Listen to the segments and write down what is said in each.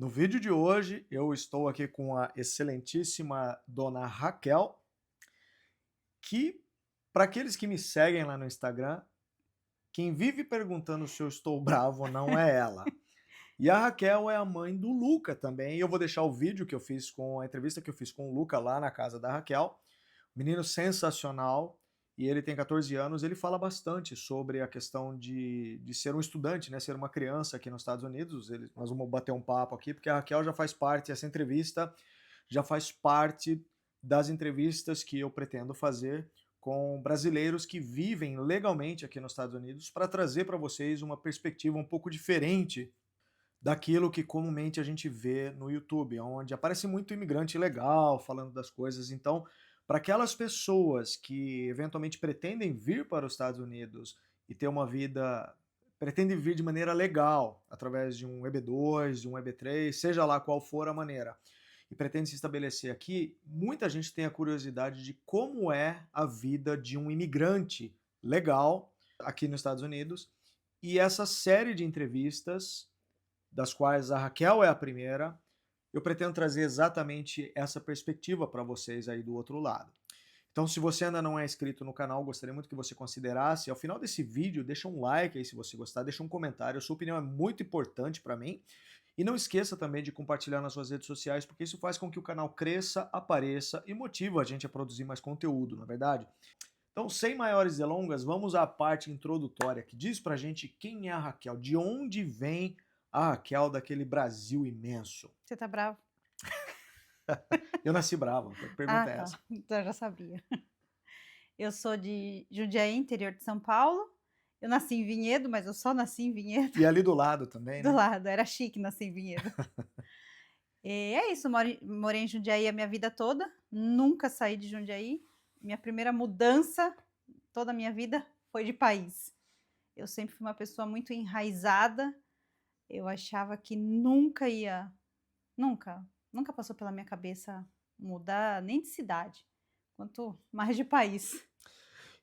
No vídeo de hoje, eu estou aqui com a excelentíssima dona Raquel, que, para aqueles que me seguem lá no Instagram, quem vive perguntando se eu estou bravo ou não é ela. E a Raquel é a mãe do Luca também. E eu vou deixar o vídeo que eu fiz com a entrevista que eu fiz com o Luca lá na casa da Raquel. Menino sensacional. E ele tem 14 anos. Ele fala bastante sobre a questão de ser um estudante, né? Ser uma criança aqui nos Estados Unidos. Nós vamos bater um papo aqui, porque a Raquel já faz parte, essa entrevista já faz parte das entrevistas que eu pretendo fazer com brasileiros que vivem legalmente aqui nos Estados Unidos para trazer para vocês uma perspectiva um pouco diferente daquilo que comumente a gente vê no YouTube, onde aparece muito imigrante ilegal falando das coisas. Então, para aquelas pessoas que eventualmente pretendem vir para os Estados Unidos e ter uma vida, pretendem vir de maneira legal, através de um EB2, de um EB3, seja lá qual for a maneira, e pretende se estabelecer aqui, muita gente tem a curiosidade de como é a vida de um imigrante legal aqui nos Estados Unidos. E essa série de entrevistas, das quais a Raquel é a primeira, eu pretendo trazer exatamente essa perspectiva para vocês aí do outro lado. Então, se você ainda não é inscrito no canal, gostaria muito que você considerasse. Ao final desse vídeo, deixa um like aí se você gostar, deixa um comentário. A sua opinião é muito importante para mim. E não esqueça também de compartilhar nas suas redes sociais, porque isso faz com que o canal cresça, apareça e motiva a gente a produzir mais conteúdo, não é verdade? Então, sem maiores delongas, vamos à parte introdutória, que diz pra gente quem é a Raquel, de onde vem a Raquel daquele Brasil imenso. Você tá bravo? Eu nasci bravo, a Ah, pergunta é tá. essa. Então eu já sabia. Eu sou de Jundiaí, interior de São Paulo. Eu nasci em Vinhedo, mas eu só nasci em Vinhedo. E ali do lado também, Do né? lado, era chique nascer em Vinhedo. E é isso, morei em Jundiaí a minha vida toda, nunca saí de Jundiaí. Minha primeira mudança, toda a minha vida, foi de país. Eu sempre fui uma pessoa muito enraizada, eu achava que nunca passou pela minha cabeça mudar nem de cidade, quanto mais de país.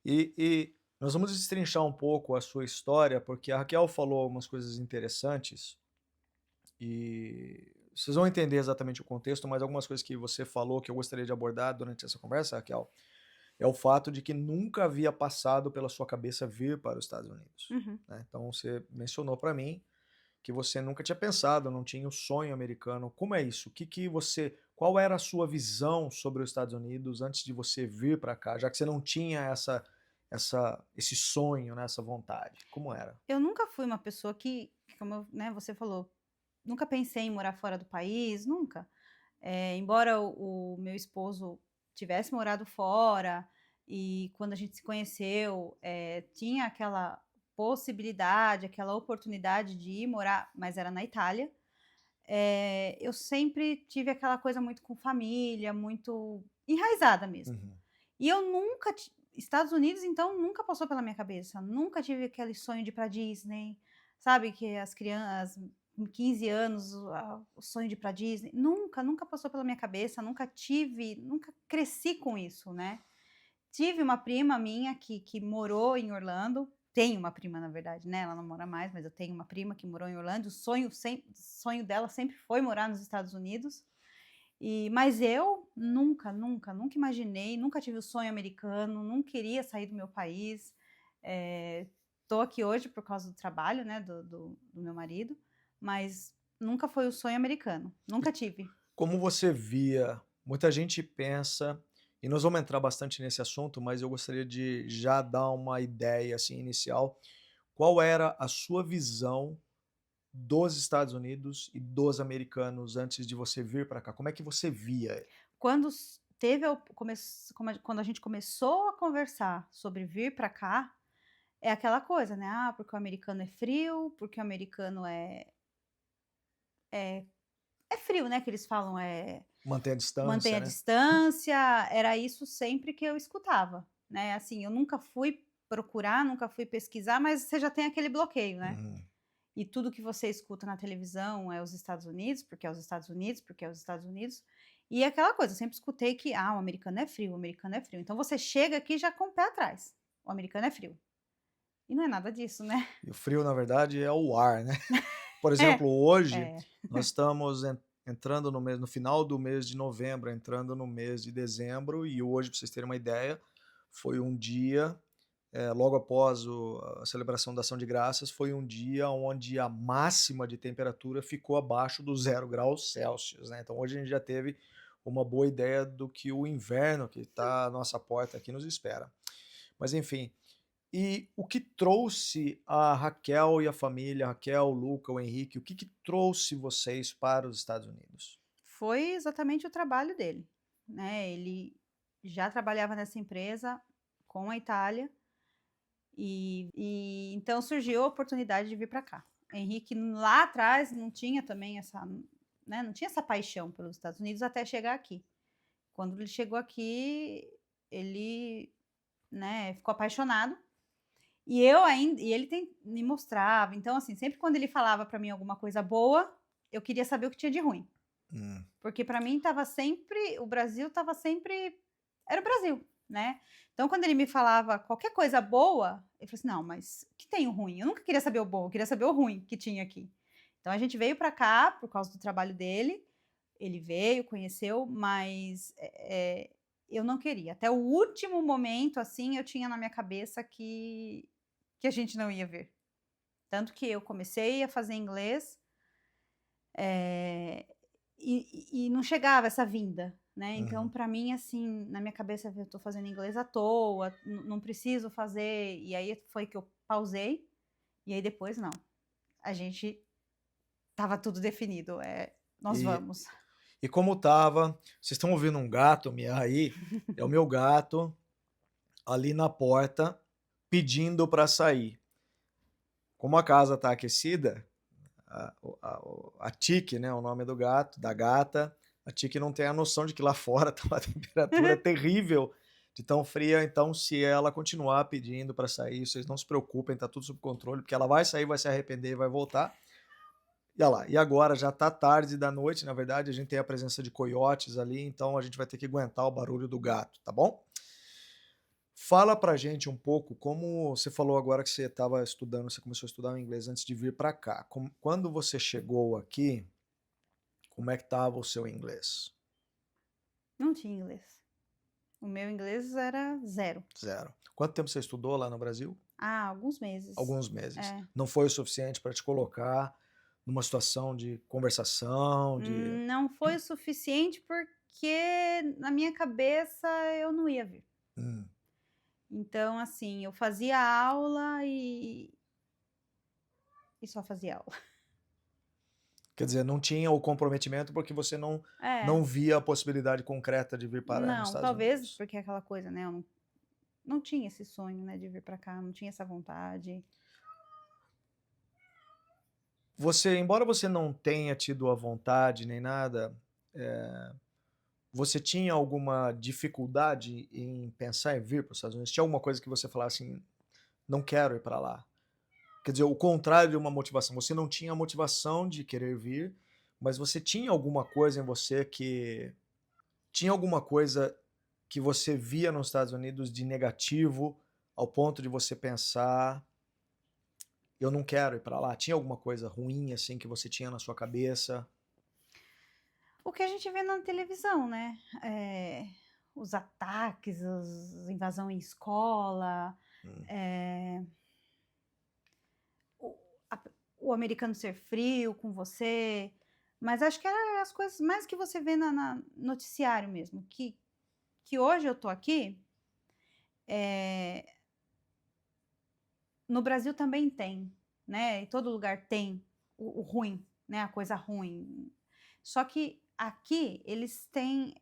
E nós vamos destrinchar um pouco a sua história, porque a Raquel falou algumas coisas interessantes e vocês vão entender exatamente o contexto, mas algumas coisas que você falou que eu gostaria de abordar durante essa conversa, Raquel, é o fato de que nunca havia passado pela sua cabeça vir para os Estados Unidos, Uhum. né? Então você mencionou para mim que você nunca tinha pensado, não tinha o sonho americano. Como é isso? Qual era a sua visão sobre os Estados Unidos antes de você vir para cá, já que você não tinha esse sonho, né, essa vontade? Como era? Eu nunca fui uma pessoa como você falou, nunca pensei em morar fora do país, nunca. Embora o meu esposo tivesse morado fora e quando a gente se conheceu, tinha aquela possibilidade, aquela oportunidade de ir morar, mas era na Itália. Eu sempre tive aquela coisa muito com família, muito enraizada mesmo. Uhum. E eu nunca ti Estados Unidos, então, nunca passou pela minha cabeça, nunca tive aquele sonho de ir pra Disney, sabe, que as crianças com 15 anos, o sonho de ir pra Disney, nunca passou pela minha cabeça, nunca cresci com isso, né. Tive uma prima minha que morou em Orlando, tenho uma prima na verdade, né, ela não mora mais, mas eu tenho uma prima que morou em Orlando, o sonho dela sempre foi morar nos Estados Unidos. Mas eu nunca imaginei, nunca tive o sonho americano, não queria sair do meu país. Tô aqui hoje por causa do trabalho, né, do meu marido, mas nunca foi o sonho americano, nunca tive. Como você via, muita gente pensa, e nós vamos entrar bastante nesse assunto, mas eu gostaria de já dar uma ideia assim inicial. Qual era a sua visão dos Estados Unidos e dos americanos antes de você vir para cá? Como é que você via? Quando s teve a op come como a Quando a gente começou a conversar sobre vir para cá, é aquela coisa, né, "Ah, porque o americano é frio, porque o americano é é frio", né, que eles falam, Manter a mantém distância, a né? distância, era isso sempre que eu escutava, né, assim, eu nunca fui procurar, nunca fui pesquisar, mas você já tem aquele bloqueio, né. Uhum. E tudo que você escuta na televisão é os Estados Unidos, porque é os Estados Unidos, porque é os Estados Unidos, e é aquela coisa, eu sempre escutei que: "Ah, o americano é frio, o americano é frio", então você chega aqui já com o pé atrás, o americano é frio. E não é nada disso, né. E o frio, na verdade, é o ar, né? Por É, exemplo, hoje é. nós estamos entrando no final do mês de novembro, entrando no mês de dezembro, e hoje, para vocês terem uma ideia, foi um dia, logo após a celebração da Ação de Graças, foi um dia onde a máxima de temperatura ficou abaixo do 0 graus Celsius, né? Então hoje a gente já teve uma boa ideia do que o inverno que está à nossa porta aqui nos espera. Mas enfim, e o que trouxe a Raquel e a família, a Raquel, o Luca, o Henrique, o que trouxe vocês para os Estados Unidos? Foi exatamente o trabalho dele, né, ele já trabalhava nessa empresa com a Itália, e então surgiu a oportunidade de vir para cá. Henrique lá atrás não tinha também essa, né, não tinha essa paixão pelos Estados Unidos até chegar aqui. Quando ele chegou aqui, ele, né, ficou apaixonado, e ele me mostrava, então assim, sempre quando ele falava para mim alguma coisa boa, eu queria saber o que tinha de ruim. Hum. Porque para mim o Brasil estava sempre era o Brasil, né. Então quando ele me falava qualquer coisa boa, eu falei assim: "Não, mas o que tem o ruim?". Eu nunca queria saber o bom, eu queria saber o ruim que tinha aqui. Então a gente veio para cá por causa do trabalho dele, ele veio, conheceu, mas, eu não queria. Até o último momento, assim, eu tinha na minha cabeça que a gente não ia ver. Tanto que eu comecei a fazer inglês, eh e não chegava essa vinda, né, então Uhum. para mim, assim, na minha cabeça eu tô fazendo inglês à toa, não preciso fazer, e aí foi que eu pausei, e aí depois não, a gente estava tudo definido, nós E, vamos. e como tava, vocês estão ouvindo um gato miar aí? É o meu gato ali na porta pedindo para sair. Como a casa está aquecida, a Tiki, né, o nome do gato, da gata, a Tiki não tem a noção de que lá fora está uma temperatura terrível, de tão fria, então se ela continuar pedindo para sair, vocês não se preocupem, tá tudo sob controle, porque ela vai sair, vai se arrepender e vai voltar. E olha lá, e agora já tá tarde da noite, na verdade, a gente tem a presença de coiotes ali, então a gente vai ter que aguentar o barulho do gato, tá bom? Fala pra gente um pouco, como você falou agora que você estava estudando, você começou a estudar o inglês antes de vir para cá. Quando você chegou aqui, como é que estava o seu inglês? Não tinha inglês. O meu inglês era zero. Zero. Quanto tempo você estudou lá no Brasil? Ah, alguns meses. Alguns meses. É. Não foi o suficiente para te colocar numa situação de conversação, de... Não foi o suficiente, porque na minha cabeça eu não ia vir. Hum. Então, assim, eu fazia aula e só fazia aula. Quer dizer, não tinha o comprometimento porque você É, não via a possibilidade concreta de vir parar nos não, Estados talvez Unidos. porque é aquela coisa, né, eu não tinha esse sonho, né, de vir pra cá, não tinha essa vontade. Você, embora você não tenha tido a vontade nem nada, você tinha alguma dificuldade em pensar em vir para os Estados Unidos? Tinha alguma coisa que você falasse assim, não quero ir para lá? Quer dizer, o contrário de uma motivação. Você não tinha a motivação de querer vir, mas você tinha alguma coisa em você que... Tinha alguma coisa que você via nos Estados Unidos de negativo ao ponto de você pensar, eu não quero ir para lá? Tinha alguma coisa ruim assim que você tinha na sua cabeça? O que a gente vê na televisão, né, os ataques, invasão em escola, Hum. eh, o a o americano ser frio com você, mas acho que é as coisas mais que você vê na noticiário mesmo, que hoje eu tô aqui, eh, no Brasil também tem, né, em todo lugar tem o ruim, né, a coisa ruim. Só que aqui eles têm,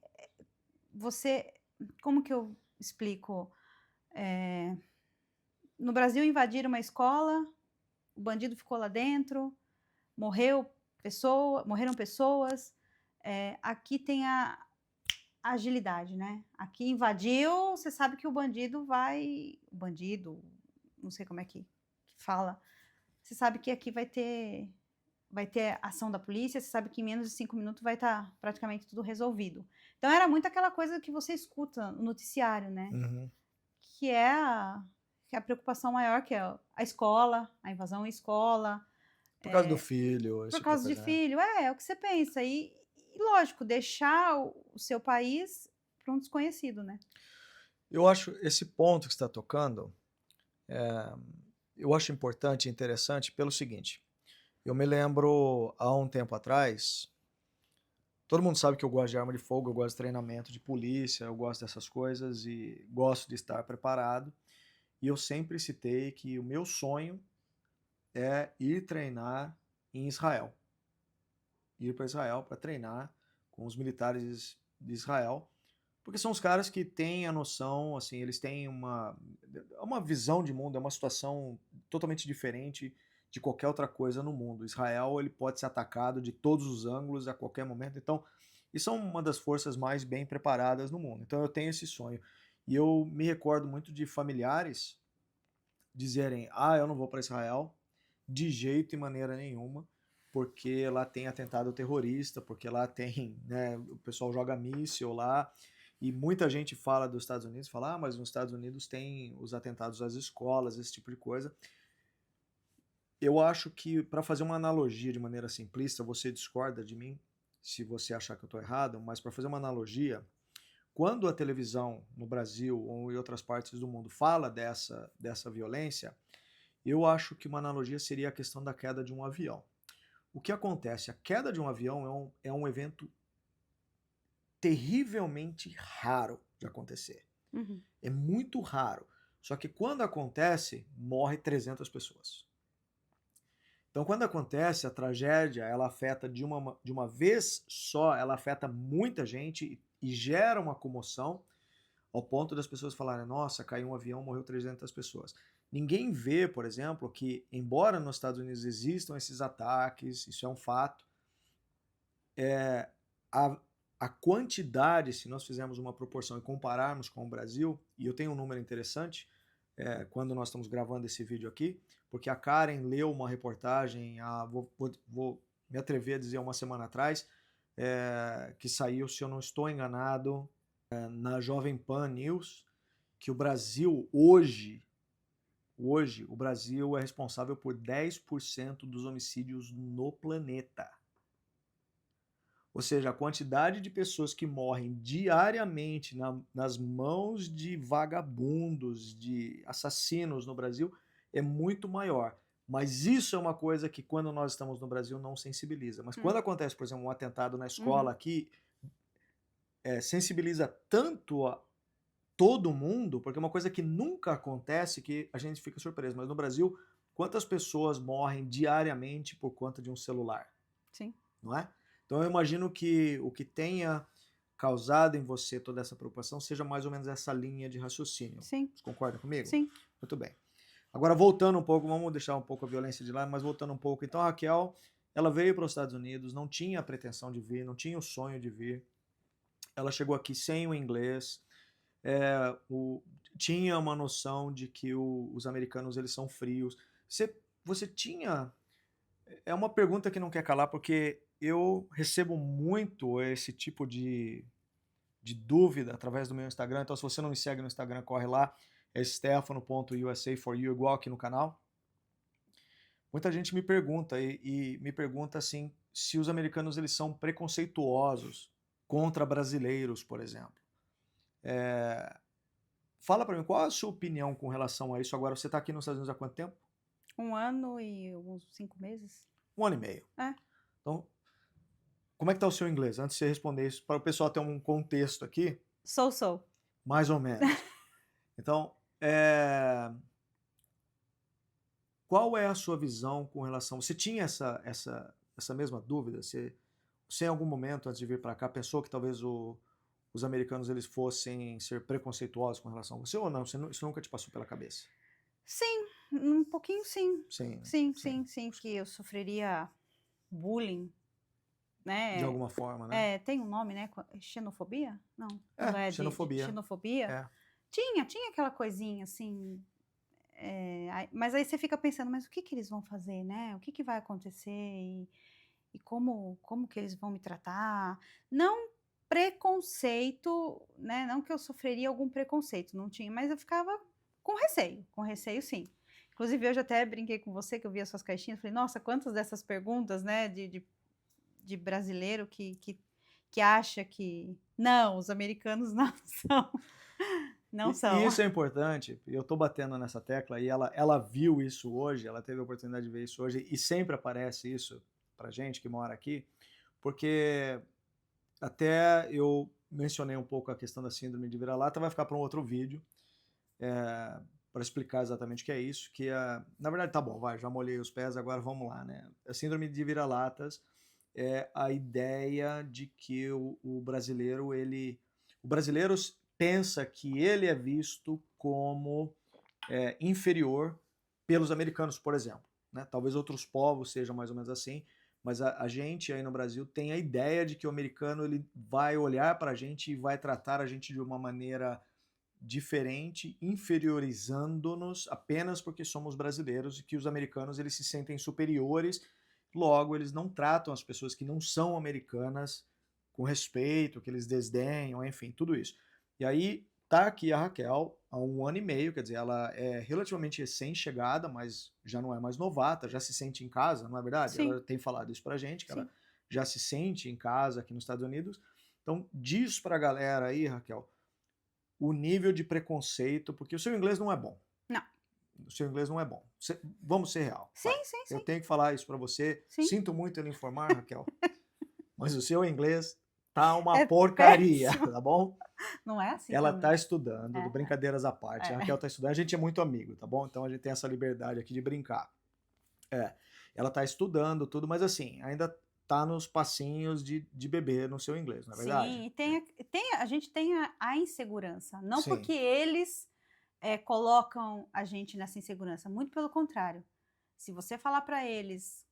você, como que eu explico? Eh, no Brasil invadiram uma escola, o bandido ficou lá dentro, morreram pessoas, aqui tem a agilidade, né. Aqui invadiu, você sabe que o bandido, não sei como é que fala, você sabe que aqui vai ter ação da polícia, você sabe que em menos de 5 minutos vai estar praticamente tudo resolvido. Então era muito aquela coisa que você escuta no noticiário, né, Uhum. que é a preocupação maior, que é a escola, a invasão à escola. Por causa do filho, esse por tipo de causa de coisa, né? filho. É o que você pensa. E lógico, deixar o seu país para um desconhecido, né? Eu acho esse ponto que você está tocando, eu acho importante e interessante pelo seguinte. Eu me lembro, há um tempo atrás, todo mundo sabe que eu gosto de arma de fogo, eu gosto de treinamento de polícia, eu gosto dessas coisas e gosto de estar preparado. E eu sempre citei que o meu sonho é ir treinar em Israel. Ir para Israel para treinar com os militares de Israel, porque são os caras que têm a noção, assim, eles têm uma visão de mundo, é uma situação totalmente diferente de qualquer outra coisa no mundo. Israel, ele pode ser atacado de todos os ângulos a qualquer momento, então, e são uma das forças mais bem preparadas no mundo. Então eu tenho esse sonho. E eu me recordo muito de familiares dizerem: "Ah, eu não vou para Israel de jeito e maneira nenhuma, porque lá tem atentado terrorista, porque lá tem, né, o pessoal joga míssil lá". E muita gente fala dos Estados Unidos, fala: "Ah, mas nos Estados Unidos tem os atentados às escolas, esse tipo de coisa". Eu acho que, para fazer uma analogia de maneira simplista, você discorda de mim, se você achar que eu estou errado, mas para fazer uma analogia, quando a televisão no Brasil ou em outras partes do mundo fala dessa violência, eu acho que uma analogia seria a questão da queda de um avião. O que acontece? A queda de um avião é um evento terrivelmente raro de acontecer. Uhum. É muito raro. Só que quando acontece, morre 300 pessoas. Então, quando acontece, a tragédia, ela afeta de uma vez só, ela afeta muita gente e gera uma comoção ao ponto das pessoas falarem: nossa, caiu um avião, morreu 300 pessoas. Ninguém vê, por exemplo, que, embora nos Estados Unidos existam esses ataques, isso é um fato, a, a quantidade, se nós fizermos uma proporção e compararmos com o Brasil, e eu tenho um número interessante, quando nós estamos gravando esse vídeo aqui, porque a Karen leu uma reportagem, vou me atrever a dizer, uma semana atrás, que saiu, se eu não estou enganado, na Jovem Pan News, que o Brasil hoje o Brasil é responsável por 10% dos homicídios no planeta. Ou seja, a quantidade de pessoas que morrem diariamente nas mãos de vagabundos, de assassinos no Brasil é muito maior. Mas isso é uma coisa que, quando nós estamos no Brasil, não sensibiliza. Mas quando acontece, por exemplo, um atentado na escola aqui, sensibiliza tanto todo mundo, porque é uma coisa que nunca acontece, que a gente fica surpreso. Mas no Brasil, quantas pessoas morrem diariamente por conta de um celular? Sim. Não é? Então eu imagino que o que tenha causado em você toda essa preocupação seja mais ou menos essa linha de raciocínio. Sim. Você concorda comigo? Sim. Muito bem. Agora, voltando um pouco, vamos deixar um pouco a violência de lado, mas voltando um pouco. Então a Raquel, ela veio para os Estados Unidos, não tinha a pretensão de vir, não tinha o sonho de vir. Ela chegou aqui sem o inglês, tinha uma noção de que os americanos, eles são frios. Você tinha... É uma pergunta que não quer calar, porque eu recebo muito esse tipo de dúvida através do meu Instagram. Então, se você não me segue no Instagram, corre lá. É stefano.usa4you, igual aqui no canal. Muita gente me pergunta, e me pergunta assim, se os americanos, eles são preconceituosos contra brasileiros, por exemplo. Fala para mim, qual a sua opinião com relação a isso? Agora, você está aqui nos Estados Unidos há quanto tempo? 1 ano e uns 5 meses. 1 ano e meio. É. Então, como é que está o seu inglês? Antes de você responder isso, para o pessoal ter um contexto aqui. So. Mais ou menos. Então, qual é a sua visão com relação... Você tinha essa mesma dúvida? Você, em algum momento, antes de vir para cá, pensou que talvez os americanos, eles fossem ser preconceituosos com relação a você, ou não? Isso nunca te passou pela cabeça? Sim, um pouquinho sim. Sim. Sim, que eu sofreria bullying, né? De alguma forma, né? Tem um nome, né? Xenofobia? Não. Quando xenofobia. Xenofobia? Tinha aquela coisinha assim. Mas aí você fica pensando, mas o que eles vão fazer, né? O que vai acontecer? E como que eles vão me tratar? Não preconceito, né? Não que eu sofreria algum preconceito, não tinha, mas eu ficava com receio sim. Inclusive, hoje até brinquei com você, que eu vi as suas caixinhas, falei, nossa, quantas dessas perguntas, né, de brasileiro que acha que não, os americanos não são, não E são. isso é importante, eu estou batendo nessa tecla e ela viu isso hoje, ela teve a oportunidade de ver isso hoje e sempre aparece isso pra gente que mora aqui, porque até eu mencionei um pouco a questão da síndrome de vira-lata, vai ficar para um outro vídeo, para explicar exatamente o que é isso, que na verdade tá bom, já molhei os pés, agora vamos lá, né? A síndrome de vira-latas é a ideia de que o brasileiro, o brasileiro pensa que ele é visto como inferior pelos americanos, por exemplo, né? Talvez outros povos sejam mais ou menos assim, mas a gente aí no Brasil tem a ideia de que o americano ele vai olhar para a gente e vai tratar a gente de uma maneira diferente, inferiorizando-nos apenas porque somos brasileiros e que os americanos eles se sentem superiores, logo eles não tratam as pessoas que não são americanas com respeito, que eles desdenham, enfim, tudo isso. E aí tá aqui a Raquel há 1 ano e meio, quer dizer, ela é relativamente recém-chegada, mas já não é mais novata, já se sente em casa, não é verdade? Sim, Ela tem falado isso pra gente, que ela sim. já se sente em casa aqui nos Estados Unidos. Então, diz pra galera aí, Raquel, o nível de preconceito, porque o seu inglês não é bom. Não. O seu inglês não é bom. Vamos ser real, vai. Sim, sim, Eu sim, tenho que falar isso pra você. sim. Sinto muito em lhe informar, Raquel, mas o seu inglês tá uma É porcaria, péssimo. tá bom? Não é assim Ela tá também. estudando, É, brincadeiras à parte. A é. Raquel tá estudando, a gente é muito amigo, tá bom? Então a gente tem essa liberdade aqui de brincar. Ela tá estudando tudo, mas assim, ainda tá nos passinhos de bebê no seu inglês, não é verdade? Sim, e a gente tem a insegurança, não Sim. porque eles colocam a gente nessa insegurança, muito pelo contrário. Se você falar para eles,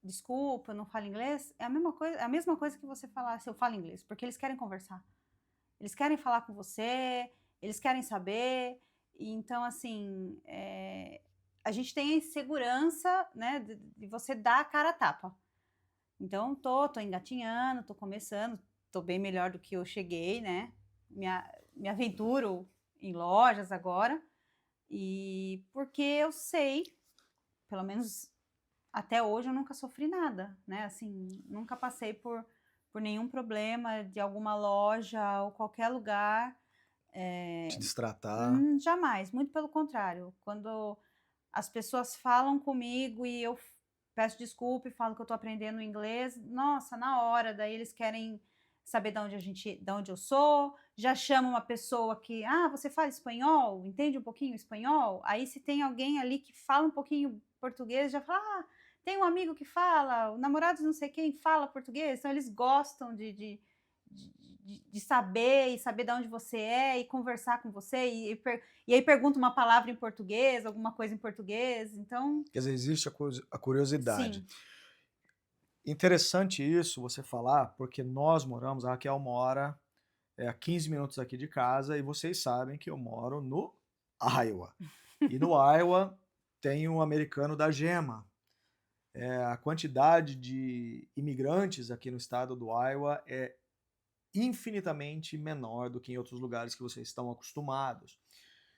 desculpa, eu não falo inglês, é a mesma coisa que você falar se eu falo inglês, porque eles querem conversar. Eles querem falar com você, eles querem saber. E então, assim, a gente tem a insegurança, né, de você dar a cara a tapa. Então, tô engatinhando, tô começando, tô bem melhor do que eu cheguei, né? Me aventuro em lojas agora. E porque eu sei, pelo menos até hoje eu nunca sofri nada, né? Assim, nunca passei por nenhum problema de alguma loja ou qualquer lugar. Te destratar. Jamais, muito pelo contrário. Quando as pessoas falam comigo e eu peço desculpa e falo que eu tô aprendendo inglês, nossa, na hora, daí eles querem saber de onde eu sou, já chama uma pessoa que, você fala espanhol? Entende um pouquinho espanhol? Aí se tem alguém ali que fala um pouquinho português, já fala, tem um amigo que fala, o namorado de não sei quem fala português, então eles gostam de saber e saber de onde você é e conversar com você e aí pergunta uma palavra em português, alguma coisa em português, então, Quer dizer, existe a curiosidade. sim. Interessante isso você falar, porque nós moramos, a Raquel mora a 15 minutos aqui de casa e vocês sabem que eu moro no Iowa. E no Iowa tem um americano da gema. A quantidade de imigrantes aqui no estado do Iowa é infinitamente menor do que em outros lugares que vocês estão acostumados.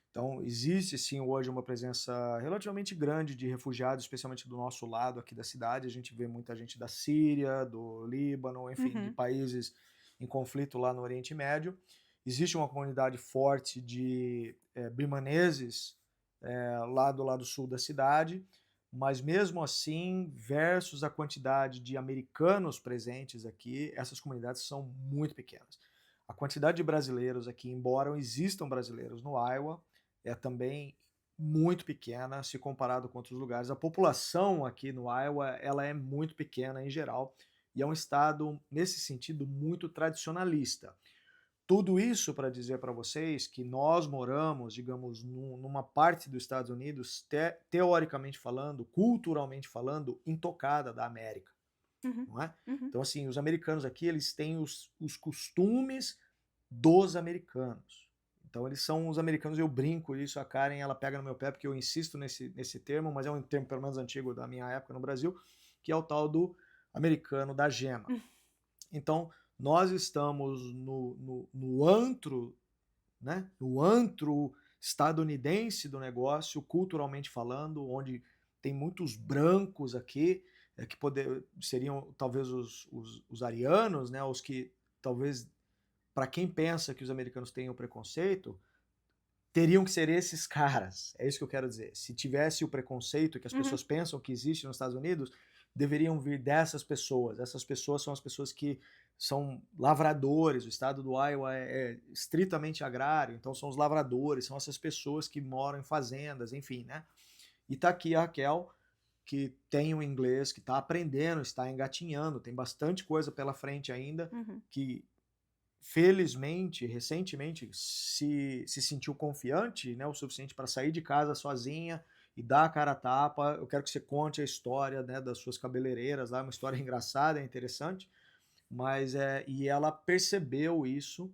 Então, existe sim hoje uma presença relativamente grande de refugiados, especialmente do nosso lado aqui da cidade. A gente vê muita gente da Síria, do Líbano, enfim, de países em conflito lá no Oriente Médio. Existe uma comunidade forte de birmaneses lá do lado sul da cidade, mas mesmo assim, versus a quantidade de americanos presentes aqui, essas comunidades são muito pequenas. A quantidade de brasileiros aqui, embora existam brasileiros no Iowa, é também muito pequena se comparado com outros lugares. A população aqui no Iowa, ela é muito pequena em geral, e é um estado, nesse sentido, muito tradicionalista. Tudo isso para dizer para vocês que nós moramos, digamos, numa parte dos Estados Unidos, teoricamente falando, culturalmente falando, intocada da América, não é? Então, assim, os americanos aqui, eles têm os costumes dos americanos. Então, eles são os americanos, eu brinco isso, a Karen, ela pega no meu pé, porque eu insisto nesse termo, mas é um termo pelo menos antigo da minha época no Brasil, que é o tal do americano da gema. Então, nós estamos no antro, né? No antro estadunidense do negócio, culturalmente falando, onde tem muitos brancos aqui, que seriam talvez os arianos, né? Os que talvez, para quem pensa que os americanos têm o preconceito, teriam que ser esses caras. É isso que eu quero dizer. Se tivesse o preconceito que as pessoas pensam que existe nos Estados Unidos, deveriam vir dessas pessoas. Essas pessoas são as pessoas que são lavradores. O estado do Iowa é estritamente agrário, então são os lavradores, são essas pessoas que moram em fazendas, enfim, né? E tá aqui a Raquel, que tem o inglês, que está aprendendo, está engatinhando, tem bastante coisa pela frente ainda, que felizmente, recentemente, se sentiu confiante, né, o suficiente para sair de casa sozinha e dar a cara a tapa. Eu quero que você conte a história, né, das suas cabeleireiras lá, uma história engraçada, interessante, mas e ela percebeu isso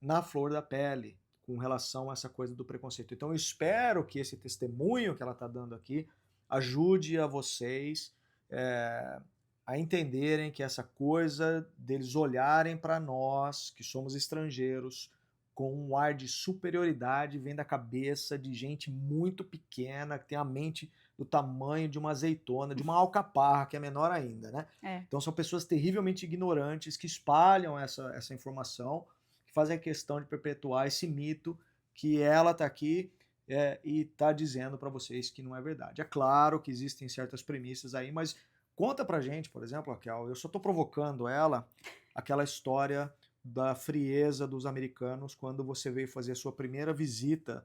na flor da pele, com relação a essa coisa do preconceito. Então eu espero que esse testemunho que ela está dando aqui ajude a vocês a entenderem que essa coisa deles olharem para nós, que somos estrangeiros, com um ar de superioridade, vem da cabeça de gente muito pequena, que tem a mente do tamanho de uma azeitona, de uma alcaparra, que é menor ainda, né? Então são pessoas terrivelmente ignorantes, que espalham essa informação, que fazem a questão de perpetuar esse mito que ela está aqui e está dizendo para vocês que não é verdade. É claro que existem certas premissas aí, mas conta pra gente, por exemplo, Raquel, eu só estou provocando ela, aquela história da frieza dos americanos quando você veio fazer a sua primeira visita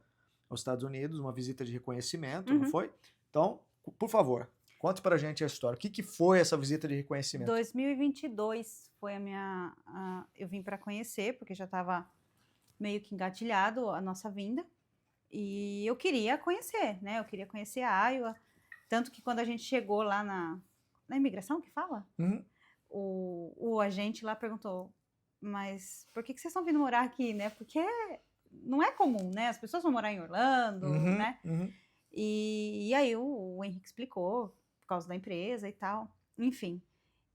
aos Estados Unidos, uma visita de reconhecimento, não foi? Então, por favor, conte pra gente a história. O que foi essa visita de reconhecimento? 2022 foi eu vim para conhecer, porque já estava meio que engatilhado a nossa vinda, e eu queria conhecer, né? Eu queria conhecer a Iowa, tanto que quando a gente chegou lá na imigração, que fala? O agente lá perguntou, mas por que vocês estão vindo morar aqui, né? Porque não é comum, né? As pessoas vão morar em Orlando, né? E aí o Henrique explicou, por causa da empresa e tal, enfim.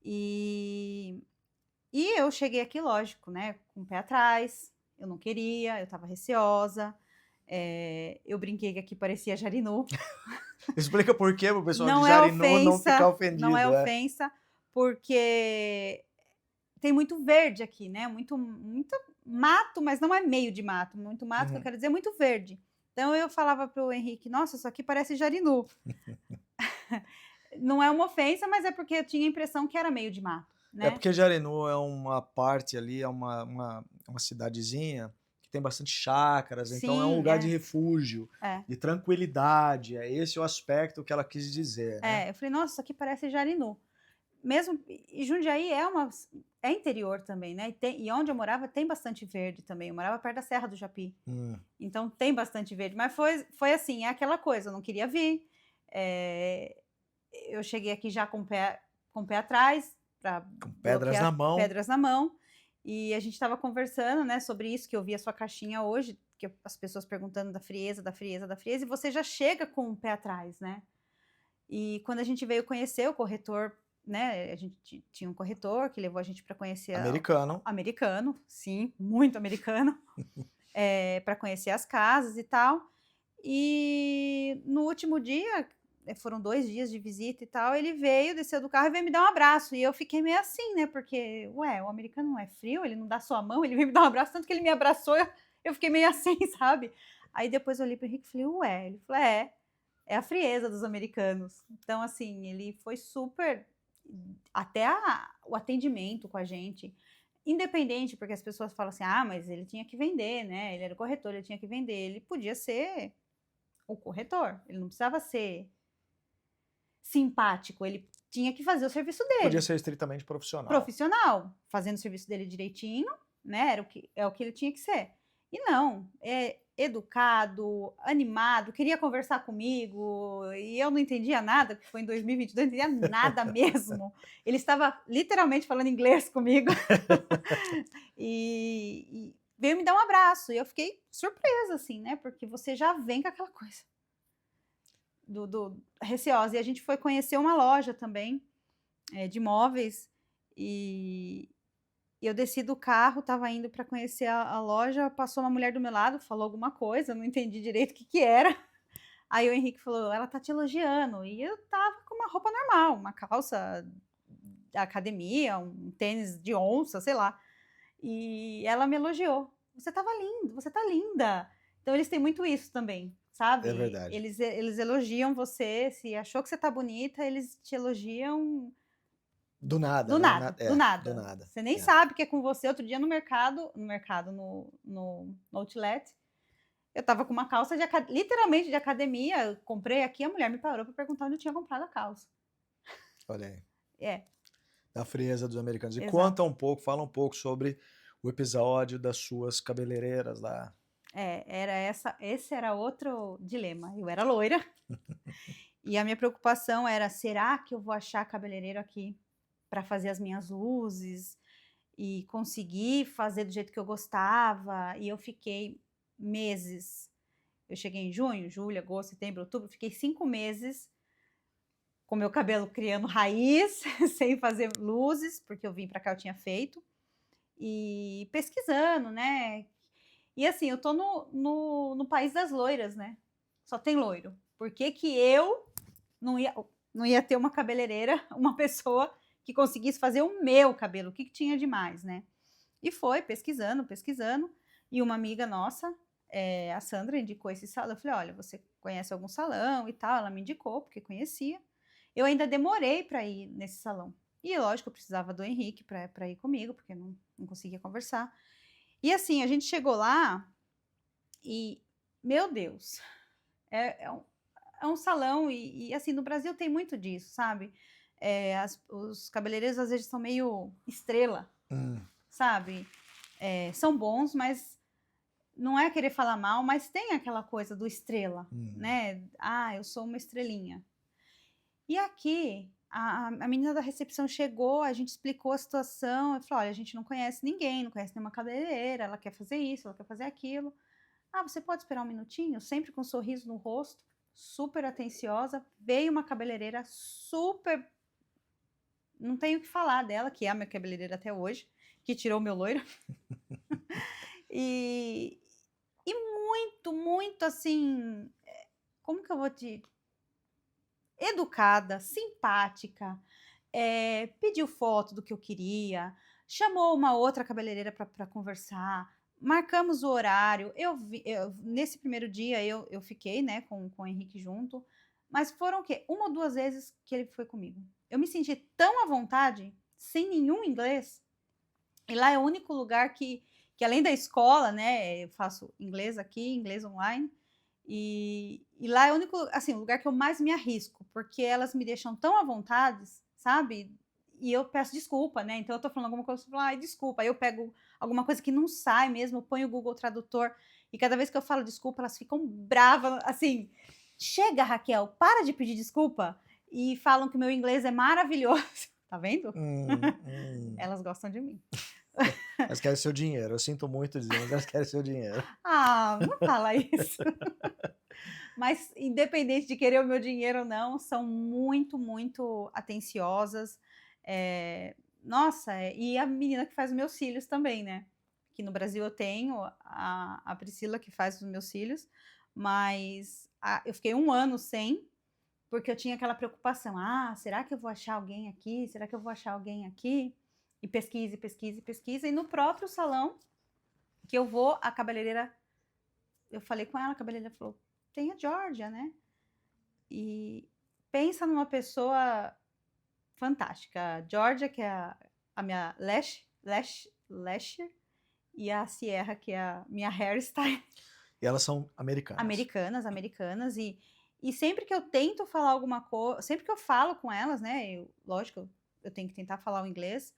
E eu cheguei aqui, lógico, né? Com o pé atrás, eu não queria, eu estava receosa, eu brinquei que aqui parecia Jarinu. Explica por quê pro pessoal de Jarinu não ficar ofendido. Não é ofensa, porque tem muito verde aqui, né? Muito mato, mas não é meio de mato. Muito mato, que eu quero dizer, muito verde. Então eu falava pro Henrique, nossa, isso aqui parece Jarinu. Não é uma ofensa, mas é porque eu tinha a impressão que era meio de mato, né? É porque Jarinu é uma parte ali, é uma cidadezinha que tem bastante chácaras, então é um lugar de refúgio, de tranquilidade. Esse é o aspecto que ela quis dizer, né? Eu falei, nossa, isso aqui parece Jarinu. Mesmo, e Jundiaí é interior também, né? E onde eu morava tem bastante verde também. Eu morava perto da Serra do Japi. Então tem bastante verde. Mas foi assim, é aquela coisa, eu não queria vir. Eu cheguei aqui já com o pé atrás, com pedras na mão. Pedras na mão. E a gente estava conversando, né, sobre isso, que eu vi a sua caixinha hoje, que as pessoas perguntando da frieza, e você já chega com o pé atrás, né? E quando a gente veio conhecer o corretor, né, a gente tinha um corretor que levou a gente para conhecer... Americano, sim, muito americano, para conhecer as casas e tal. E no último dia, foram 2 dias de visita e tal, ele veio, desceu do carro e veio me dar um abraço. E eu fiquei meio assim, né, porque, ué, o americano não é frio, ele não dá sua mão, ele veio me dar um abraço, tanto que ele me abraçou, eu fiquei meio assim, sabe? Aí depois eu olhei pro Henrique e falei, ué, ele falou, é a frieza dos americanos. Então, assim, ele foi super... Até o atendimento com a gente, independente, porque as pessoas falam assim, mas ele tinha que vender, né? Ele era o corretor, ele tinha que vender. Ele podia ser o corretor, ele não precisava ser simpático, ele tinha que fazer o serviço dele. Podia ser estritamente profissional. Fazendo o serviço dele direitinho, né? É o que ele tinha que ser. E não, educado, animado, queria conversar comigo, e eu não entendia nada, porque foi em 2022, não entendia nada mesmo. Ele estava literalmente falando inglês comigo. e veio me dar um abraço, e eu fiquei surpresa, assim, né? Porque você já vem com aquela coisa do receosa. E a gente foi conhecer uma loja também, de móveis, e E eu desci do carro, estava indo para conhecer a loja, passou uma mulher do meu lado, falou alguma coisa, não entendi direito o que que era. Aí o Henrique falou: "Ela tá te elogiando", e eu estava com uma roupa normal, uma calça da academia, um tênis de onça, sei lá. E ela me elogiou: "Você estava lindo, você tá linda". Então eles têm muito isso também, É sabe. verdade. Eles elogiam você, se achou que você tá bonita, eles te elogiam Do nada, do né? nada, do Do nada. nada. Você nem É. sabe que é com você. Outro dia no outlet, eu estava com uma calça literalmente de academia, eu comprei aqui, a mulher me parou para perguntar onde eu tinha comprado a calça. Olha aí. É, Da frieza dos americanos. E exato. conta um pouco, fala um pouco sobre o episódio das suas cabeleireiras lá. É, esse era outro dilema. Eu era loira e a minha preocupação era: "Será que eu vou achar cabeleireiro aqui para fazer as minhas luzes e conseguir fazer do jeito que eu gostava?". E eu fiquei meses. Eu cheguei em junho, julho, agosto, setembro, outubro, fiquei 5 meses com meu cabelo criando raiz, sem fazer luzes, porque eu vim para cá, eu tinha feito, e pesquisando, né. E assim, eu tô no país das loiras, né, só tem loiro. Por que que eu não ia ter uma cabeleireira, uma pessoa que conseguisse fazer o meu cabelo, o que que tinha de mais, né. E foi pesquisando, pesquisando, e uma amiga nossa, a Sandra, indicou esse salão. Eu falei: "Olha, você conhece algum salão e tal?". Ela me indicou, porque conhecia. Eu ainda demorei para ir nesse salão. E lógico, eu precisava do Henrique para ir comigo, porque não conseguia conversar. E assim, a gente chegou lá e, meu Deus, é é um é um salão e assim, no Brasil tem muito disso, sabe. Os cabeleireiros às vezes são meio estrela, Hum, sabe. São bons, mas não é querer falar mal, mas tem aquela coisa do estrela, hum. né. "Ah, eu sou uma estrelinha". E aqui, a menina da recepção chegou, a gente explicou a situação, eu falei: "Olha, a gente não conhece ninguém, não conhece nenhuma cabeleireira, ela quer fazer isso, ela quer fazer aquilo. Ah, você pode esperar um minutinho?". Sempre com um sorriso no rosto, super atenciosa. Veio uma cabeleireira super, não tenho o que falar dela, que é a minha cabeleireira até hoje, que tirou o meu loiro. E muito, muito assim, como que eu vou te educada, simpática, pediu foto do que eu queria, chamou uma outra cabeleireira para conversar, marcamos o horário. Nesse primeiro dia eu fiquei, né, com o Henrique junto, mas foram o quê? Uma ou 2 vezes que ele foi comigo. Eu me senti tão à vontade, sem nenhum inglês, e lá é o único lugar que além da escola, né, eu faço inglês aqui, inglês online, e lá é o único, assim, o lugar que eu mais me arrisco, porque elas me deixam tão à vontade, sabe, e eu peço desculpa, né, então eu tô falando alguma coisa, eu falo: "Ai, desculpa", aí eu pego alguma coisa que não sai mesmo, eu ponho o Google Tradutor, e cada vez que eu falo desculpa, elas ficam bravas, assim: "Chega, Raquel, para de pedir desculpa", e falam que o meu inglês é maravilhoso. Tá vendo? Hum, hum. Elas gostam de mim. Elas querem seu dinheiro. Eu sinto muito dizer, mas elas querem seu dinheiro. Ah, não fala isso. Mas independente de querer o meu dinheiro ou não, são muito, muito atenciosas. Nossa, e a menina que faz os meus cílios também, né, que no Brasil eu tenho a Priscila que faz os meus cílios, mas eu fiquei 1 ano sem, porque eu tinha aquela preocupação: "Ah, será que eu vou achar alguém aqui? Será que eu vou achar alguém aqui?". E pesquisa, pesquisa, pesquisa, e no próprio salão que eu vou, a cabeleireira, eu falei com ela, a cabeleireira falou: "Tem a Georgia, né". E pensa numa pessoa fantástica. A Georgia, que é a minha lasher, e a Sierra, que é a minha hairstyle. E elas são americanas. Americanas, americanas. E sempre que eu tento falar alguma coisa, sempre que eu falo com elas, né, lógico, eu tenho que tentar falar o inglês,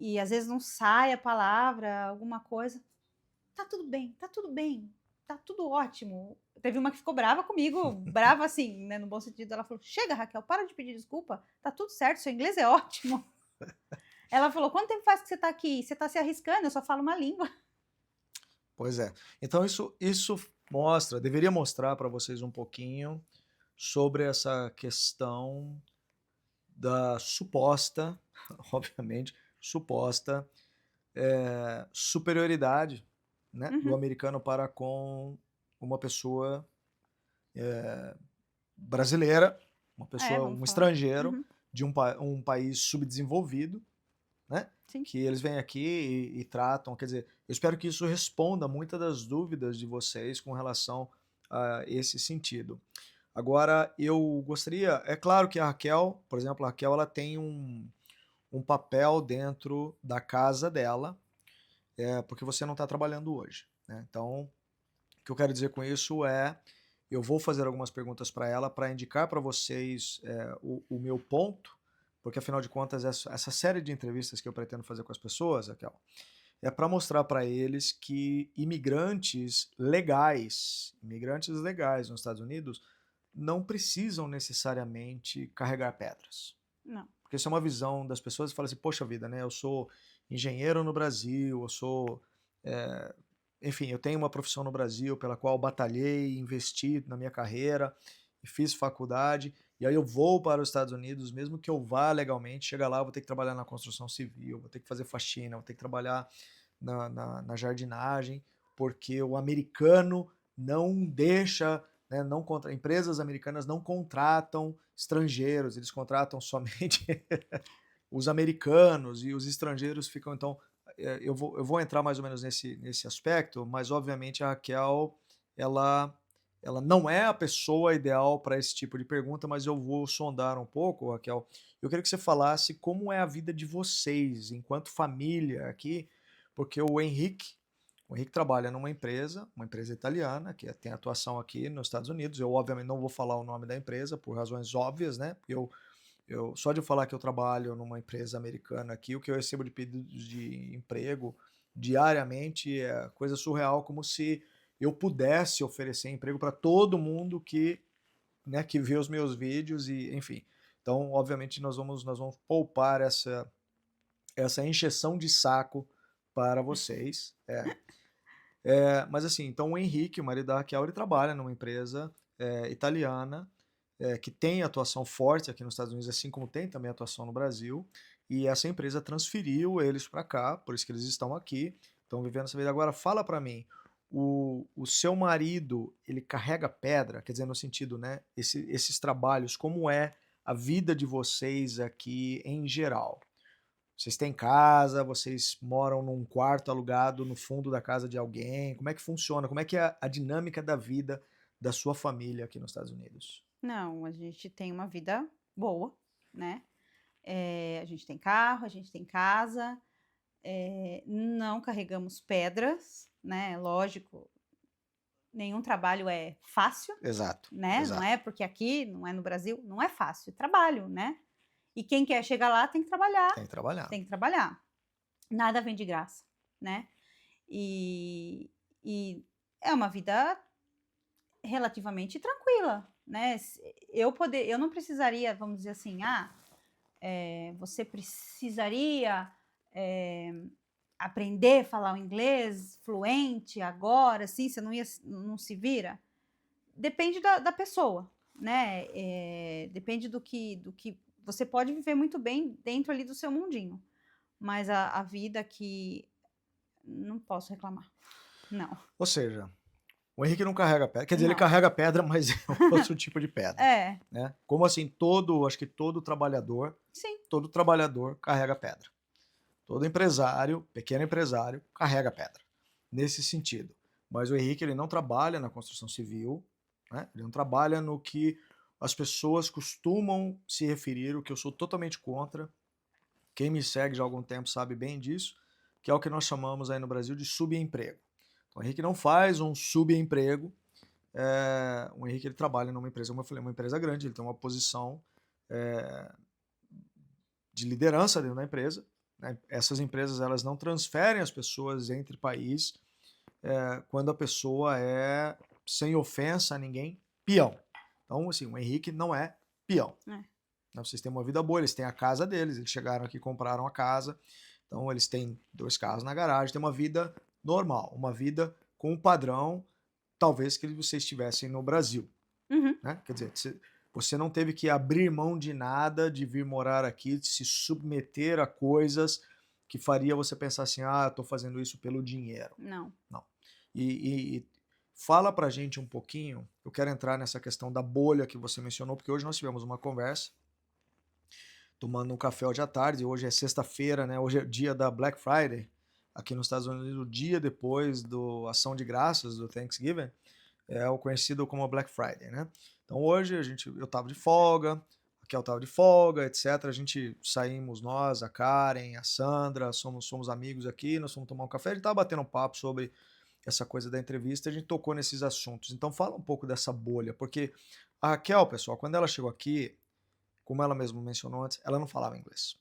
e às vezes não sai a palavra, alguma coisa. Tá tudo bem, tá tudo ótimo". Teve uma que ficou brava comigo, brava assim, né, no bom sentido, ela falou: "Chega, Raquel, para de pedir desculpa, tá tudo certo, seu inglês é ótimo". Ela falou: "Quanto tempo faz que você tá aqui? Você tá se arriscando, eu só falo uma língua". Pois é. Então isso mostra, deveria mostrar para vocês um pouquinho sobre essa questão da suposta, obviamente, suposta superioridade, né, do Uhum. americano para com uma pessoa brasileira, uma É, pessoa, vamos um falar. estrangeiro Uhum. de um país subdesenvolvido, né? Sim. Que eles vêm aqui e tratam, quer dizer, eu espero que isso responda muitas das dúvidas de vocês com relação a esse sentido. Agora, eu gostaria, é claro que a Raquel, por exemplo, a Raquel, ela tem um papel dentro da casa dela, porque você não está trabalhando hoje, né? Então, o que eu quero dizer com isso é, eu vou fazer algumas perguntas para ela para indicar para vocês o meu ponto, porque afinal de contas essa série de entrevistas que eu pretendo fazer com as pessoas, Raquel, é para mostrar para eles que imigrantes legais nos Estados Unidos não precisam necessariamente carregar pedras. Não. Porque isso é uma visão das pessoas que falam assim, poxa vida, né? Eu sou engenheiro no Brasil, eu sou enfim, eu tenho uma profissão no Brasil pela qual batalhei, investi na minha carreira e fiz faculdade, e aí eu vou para os Estados Unidos, mesmo que eu vá legalmente, chega lá, eu vou ter que trabalhar na construção civil, vou ter que fazer faxina, vou ter que trabalhar na jardinagem, porque o americano não deixa, né, empresas americanas não contratam estrangeiros, eles contratam somente os americanos, e os estrangeiros ficam, então, eu vou entrar mais ou menos nesse aspecto, mas obviamente a Raquel, ela, ela não é a pessoa ideal para esse tipo de pergunta, mas eu vou sondar um pouco, Raquel. Eu queria que você falasse como é a vida de vocês, enquanto família aqui, porque o Henrique trabalha numa empresa, uma empresa italiana, que tem atuação aqui nos Estados Unidos. Eu, obviamente, não vou falar o nome da empresa, por razões óbvias, né? Só de eu falar que eu trabalho numa empresa americana aqui, o que eu recebo de pedidos de emprego diariamente é coisa surreal, como se eu pudesse oferecer emprego para todo mundo que, né, que vê os meus vídeos e, enfim. Então, obviamente, nós vamos poupar essa encheção de saco para vocês. Mas assim, então o Henrique, o marido da Raquel, ele trabalha numa empresa italiana que tem atuação forte aqui nos Estados Unidos, assim como tem também atuação no Brasil, e essa empresa transferiu eles para cá, por isso que eles estão aqui, estão vivendo essa vida. Agora, fala para mim, o seu marido, ele carrega pedra, quer dizer, no sentido, né, esses trabalhos, como é a vida de vocês aqui em geral? Vocês têm casa, vocês moram num quarto alugado no fundo da casa de alguém? Como é que funciona? Como é que é a dinâmica da vida da sua família aqui nos Estados Unidos? Não, a gente tem uma vida boa, né? A gente tem carro, a gente tem casa, não carregamos pedras, né? Lógico, nenhum trabalho é fácil, Exato, né? Não exato. é porque aqui, não é no Brasil, não é fácil, é trabalho, né? E quem quer chegar lá tem que trabalhar, Tem que trabalhar. tem que trabalhar. Nada vem de graça, né? E, e é uma vida relativamente tranquila, né? Eu não precisaria, vamos dizer assim, você precisaria eh, aprender a falar o inglês fluente agora, assim, você não se vira? Depende da pessoa, né? Depende do que você pode viver muito bem dentro ali do seu mundinho, mas a vida aqui não posso reclamar, não, Ou seja, o Henrique não carrega pedra. Quer dizer, ele não. carrega pedra, mas é outro tipo de pedra, É, né? Como assim, acho que sim, todo trabalhador carrega pedra. Todo empresário, pequeno empresário, carrega pedra. Nesse sentido. Mas o Henrique, ele não trabalha na construção civil, né? Ele não trabalha no que as pessoas costumam se referir, o que eu sou totalmente contra. Quem me segue já há algum tempo sabe bem disso, que é o que nós chamamos aí no Brasil de subemprego. Então, o Henrique não faz um subemprego. O Henrique, ele trabalha numa empresa, como eu falei, uma empresa grande, ele tem uma posição de liderança dentro da empresa, né? Essas empresas, elas não transferem as pessoas entre países quando a pessoa é, sem ofensa a ninguém, peão. Então, assim, o Henrique não é peão. é, Vocês têm uma vida boa, eles têm a casa deles, eles chegaram aqui e compraram a casa, então eles têm 2 carros na garagem, têm uma vida normal, uma vida com um padrão, talvez, que vocês estivessem no Brasil, uhum, né? Quer dizer, você não teve que abrir mão de nada, de vir morar aqui, de se submeter a coisas que faria você pensar assim, ah, eu tô fazendo isso pelo dinheiro. Não. Não. E fala pra gente um pouquinho, eu quero entrar nessa questão da bolha que você mencionou, porque hoje nós tivemos uma conversa, tomando um café hoje à tarde, hoje é sexta-feira, né? Hoje é dia da Black Friday, aqui nos Estados Unidos, o dia depois do Ação de Graças, do Thanksgiving, é o conhecido como Black Friday, né? Então hoje eu tava de folga, a Kel tava de folga, etc. A gente saímos nós, a Karen, a Sandra, somos amigos aqui, nós fomos tomar um café, a gente tava batendo um papo sobre essa coisa da entrevista, a gente tocou nesses assuntos. Então fala um pouco dessa bolha, porque a Raquel, pessoal, quando ela chegou aqui, como ela mesma mencionou antes, ela não falava inglês.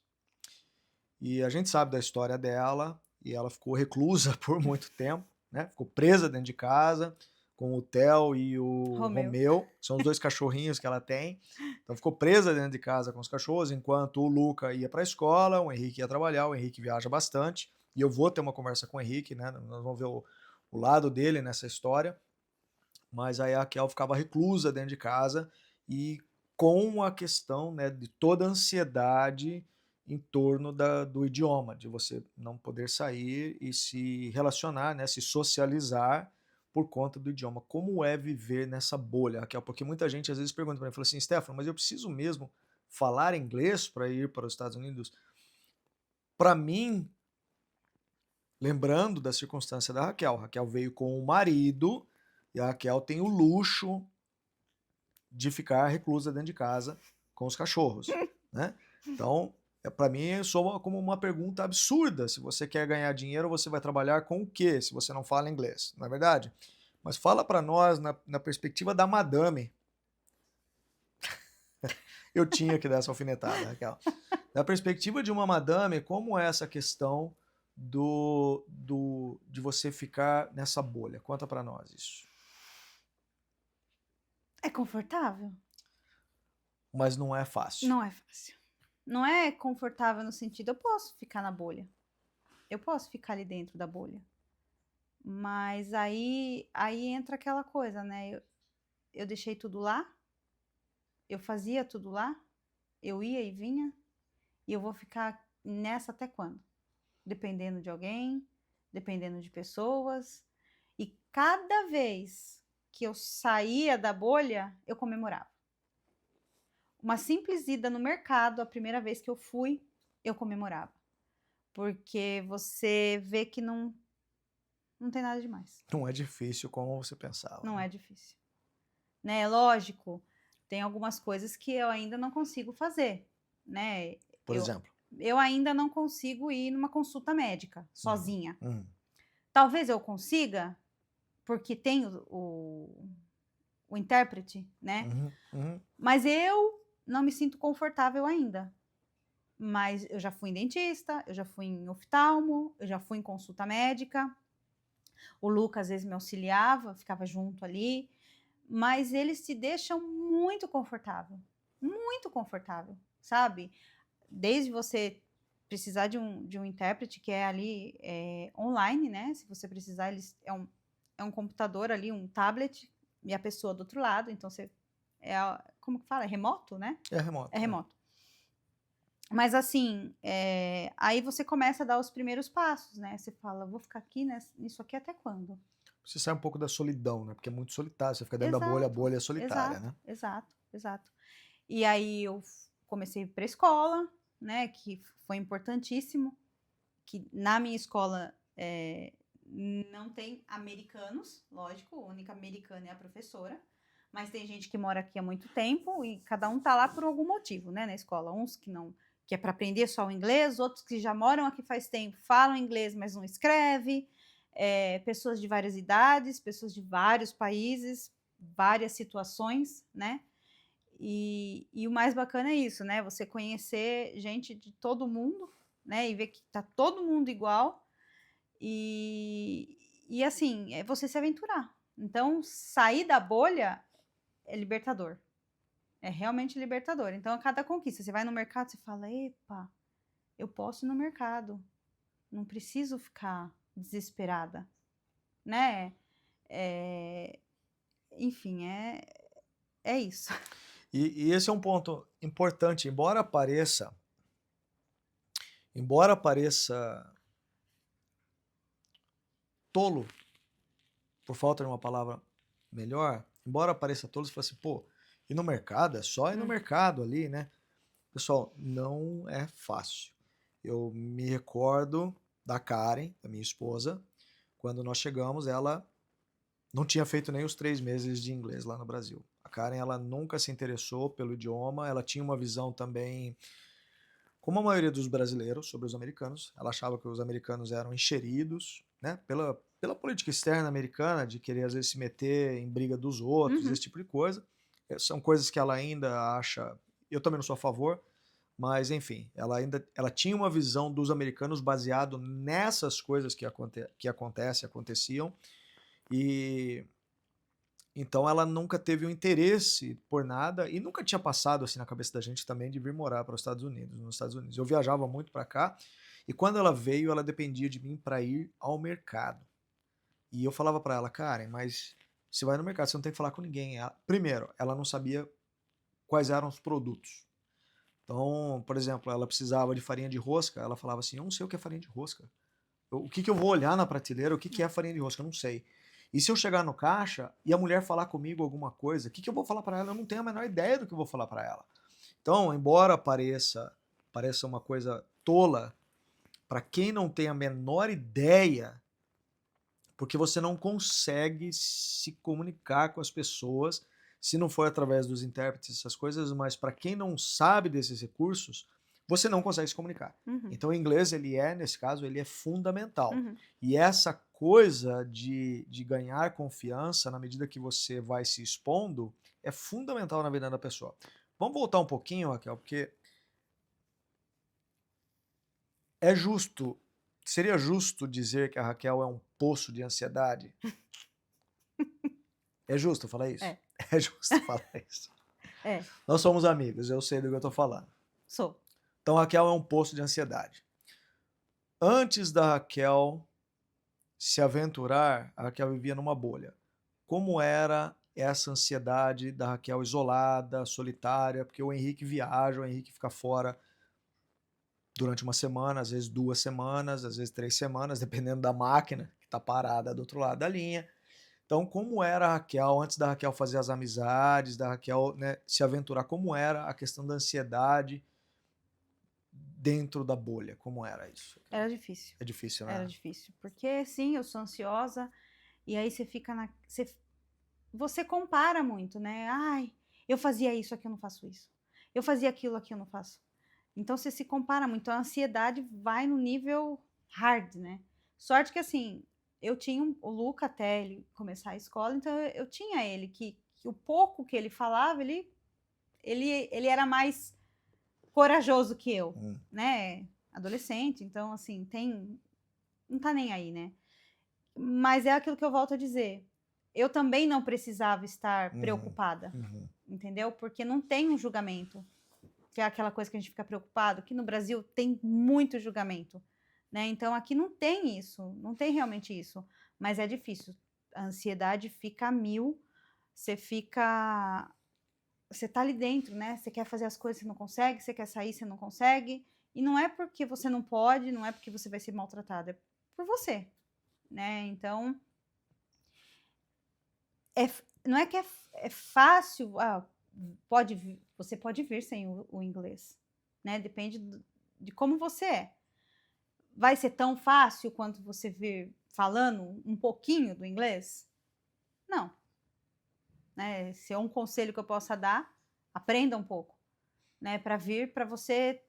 E a gente sabe da história dela, e ela ficou reclusa por muito tempo, né? Ficou presa dentro de casa com o Theo e o Romeu, que são os 2 cachorrinhos que ela tem. Então ficou presa dentro de casa com os cachorros, enquanto o Luca ia para a escola, o Henrique ia trabalhar, o Henrique viaja bastante, e eu vou ter uma conversa com o Henrique, né? Nós vamos ver o lado dele nessa história. Mas aí a Raquel ficava reclusa dentro de casa e com a questão, né, de toda a ansiedade em torno do idioma, de você não poder sair e se relacionar, né, se socializar por conta do idioma. Como é viver nessa bolha, Raquel? Porque muita gente às vezes pergunta para mim, fala assim, Stefano, mas eu preciso mesmo falar inglês para ir para os Estados Unidos? Para mim, lembrando da circunstância da Raquel, Raquel veio com o marido e a Raquel tem o luxo de ficar reclusa dentro de casa com os cachorros, né? Então, para mim, soa como uma pergunta absurda. Se você quer ganhar dinheiro, você vai trabalhar com o quê? Se você não fala inglês, não é verdade? Mas fala para nós na perspectiva da madame. Eu tinha que dar essa alfinetada, Raquel. Na perspectiva de uma madame, como é essa questão de você ficar nessa bolha? Conta para nós isso. É confortável? Mas não é fácil. Não é fácil. Não é confortável no sentido, eu posso ficar na bolha. Eu posso ficar ali dentro da bolha. Mas aí entra aquela coisa, né? Eu deixei tudo lá, eu fazia tudo lá, eu ia e vinha, e eu vou ficar nessa até quando? Dependendo de alguém, dependendo de pessoas. E cada vez que eu saía da bolha, eu comemorava. Uma simples ida no mercado, a primeira vez que eu fui, eu comemorava. Porque você vê que não tem nada demais. Não é difícil como você pensava. Não né? é difícil. Né? Lógico, tem algumas coisas que eu ainda não consigo fazer, né? Por exemplo. Eu ainda não consigo ir numa consulta médica sozinha. Talvez eu consiga, porque tem o intérprete, né? Mas eu não me sinto confortável ainda. Mas eu já fui em dentista, eu já fui em oftalmo, eu já fui em consulta médica. O Lucas às vezes me auxiliava, ficava junto ali. Mas eles te deixam muito confortável, sabe? Desde você precisar de um intérprete que é ali online, né? Se você precisar, é um computador ali, um tablet, e a pessoa do outro lado, então você como que fala? É remoto, né? É remoto. É remoto. Mas assim, aí você começa a dar os primeiros passos, né? Você fala, vou ficar aqui nisso aqui até quando? Você sai um pouco da solidão, né? Porque é muito solitário, você fica dentro da bolha, a bolha é solitária, né? Exato. E aí eu comecei a ir para a escola, né? Que foi importantíssimo. Que na minha escola não tem americanos, lógico, a única americana é a professora. Mas tem gente que mora aqui há muito tempo e cada um tá lá por algum motivo, né? Na escola. Uns que não, que é para aprender só o inglês, outros que já moram aqui faz tempo, falam inglês, mas não escreve. Pessoas de várias idades, pessoas de vários países, várias situações, né? E o mais bacana é isso, né? Você conhecer gente de todo mundo, né? E ver que tá todo mundo igual. E assim, é você se aventurar. Então, sair da bolha é libertador. É realmente libertador. Então, a cada conquista, você vai no mercado, você fala, epa, eu posso ir no mercado. Não preciso ficar desesperada, né? Enfim, é isso. E esse é um ponto importante, embora pareça embora pareça tolo, por falta de uma palavra melhor, embora pareça tolo, você fala assim, pô, ir no mercado é só ir no mercado ali, né? Pessoal, não é fácil. Eu me recordo da Karen, da minha esposa, quando nós chegamos, ela não tinha feito nem os 3 meses de inglês lá no Brasil. A Karen, ela nunca se interessou pelo idioma, ela tinha uma visão também, como a maioria dos brasileiros, sobre os americanos. Ela achava que os americanos eram encheridos, né, pela política externa americana, de querer às vezes se meter em briga dos outros, esse tipo de coisa. São coisas que ela ainda acha, eu também não sou a favor, mas enfim, ela tinha uma visão dos americanos baseado nessas coisas que aconteciam, e então ela nunca teve um interesse por nada e nunca tinha passado assim na cabeça da gente também de vir morar para os Estados Unidos, nos Estados Unidos. Eu viajava muito para cá e quando ela veio, ela dependia de mim para ir ao mercado. E eu falava para ela, Karen, mas você vai no mercado, você não tem que falar com ninguém. Primeiro, ela não sabia quais eram os produtos. Então, por exemplo, ela precisava de farinha de rosca, ela falava assim, eu não sei o que é farinha de rosca. O que eu vou olhar na prateleira, o que é farinha de rosca, eu não sei. E se eu chegar no caixa e a mulher falar comigo alguma coisa, o que eu vou falar para ela? Eu não tenho a menor ideia do que eu vou falar para ela. Então, embora pareça uma coisa tola, para quem não tem a menor ideia, porque você não consegue se comunicar com as pessoas se não for através dos intérpretes, essas coisas, mas para quem não sabe desses recursos, você não consegue se comunicar. Então o inglês, nesse caso, ele é fundamental. E essa coisa de ganhar confiança na medida que você vai se expondo é fundamental na vida da pessoa. Vamos voltar um pouquinho, Raquel, porque seria justo dizer que a Raquel é um poço de ansiedade? É justo falar isso? É. É justo falar isso. É. Nós somos amigos, eu sei do que eu tô falando. Sou. Então, Raquel é um poço de ansiedade. Antes da Raquel se aventurar, a Raquel vivia numa bolha. Como era essa ansiedade da Raquel isolada, solitária? Porque o Henrique viaja, o Henrique fica fora durante uma semana, às vezes 2 semanas, às vezes 3 semanas, dependendo da máquina que está parada do outro lado da linha. Então, como era a Raquel, antes da Raquel fazer as amizades, da Raquel, né, se aventurar, como era a questão da ansiedade dentro da bolha? Como era isso? Era difícil. É difícil, né? Era difícil. Porque, sim, eu sou ansiosa, e aí você fica na. Você compara muito, né? Ai, eu fazia isso, aqui eu não faço isso. Eu fazia aquilo, aqui eu não faço. Então você se compara muito. A ansiedade vai no nível hard, né? Sorte que assim, eu tinha o Luca até ele começar a escola, então eu tinha ele, que o pouco que ele falava, ele era mais corajoso que eu, né? Adolescente, então assim, não tá nem aí, né? Mas é aquilo que eu volto a dizer. Eu também não precisava estar preocupada, entendeu? Porque não tem um julgamento, que é aquela coisa que a gente fica preocupado, que no Brasil tem muito julgamento, né? Então aqui não tem isso, não tem realmente isso, mas é difícil. A ansiedade fica a mil, você tá ali dentro, né? Você quer fazer as coisas, você não consegue, você quer sair, você não consegue, e não é porque você não pode, não é porque você vai ser maltratada, é por você, né? Então, não é que é fácil, você pode vir sem o inglês, né? Depende de como você é. Vai ser tão fácil quanto você vir falando um pouquinho do inglês? Não. Né? Se é um conselho que eu possa dar, aprenda um pouco, né? Para você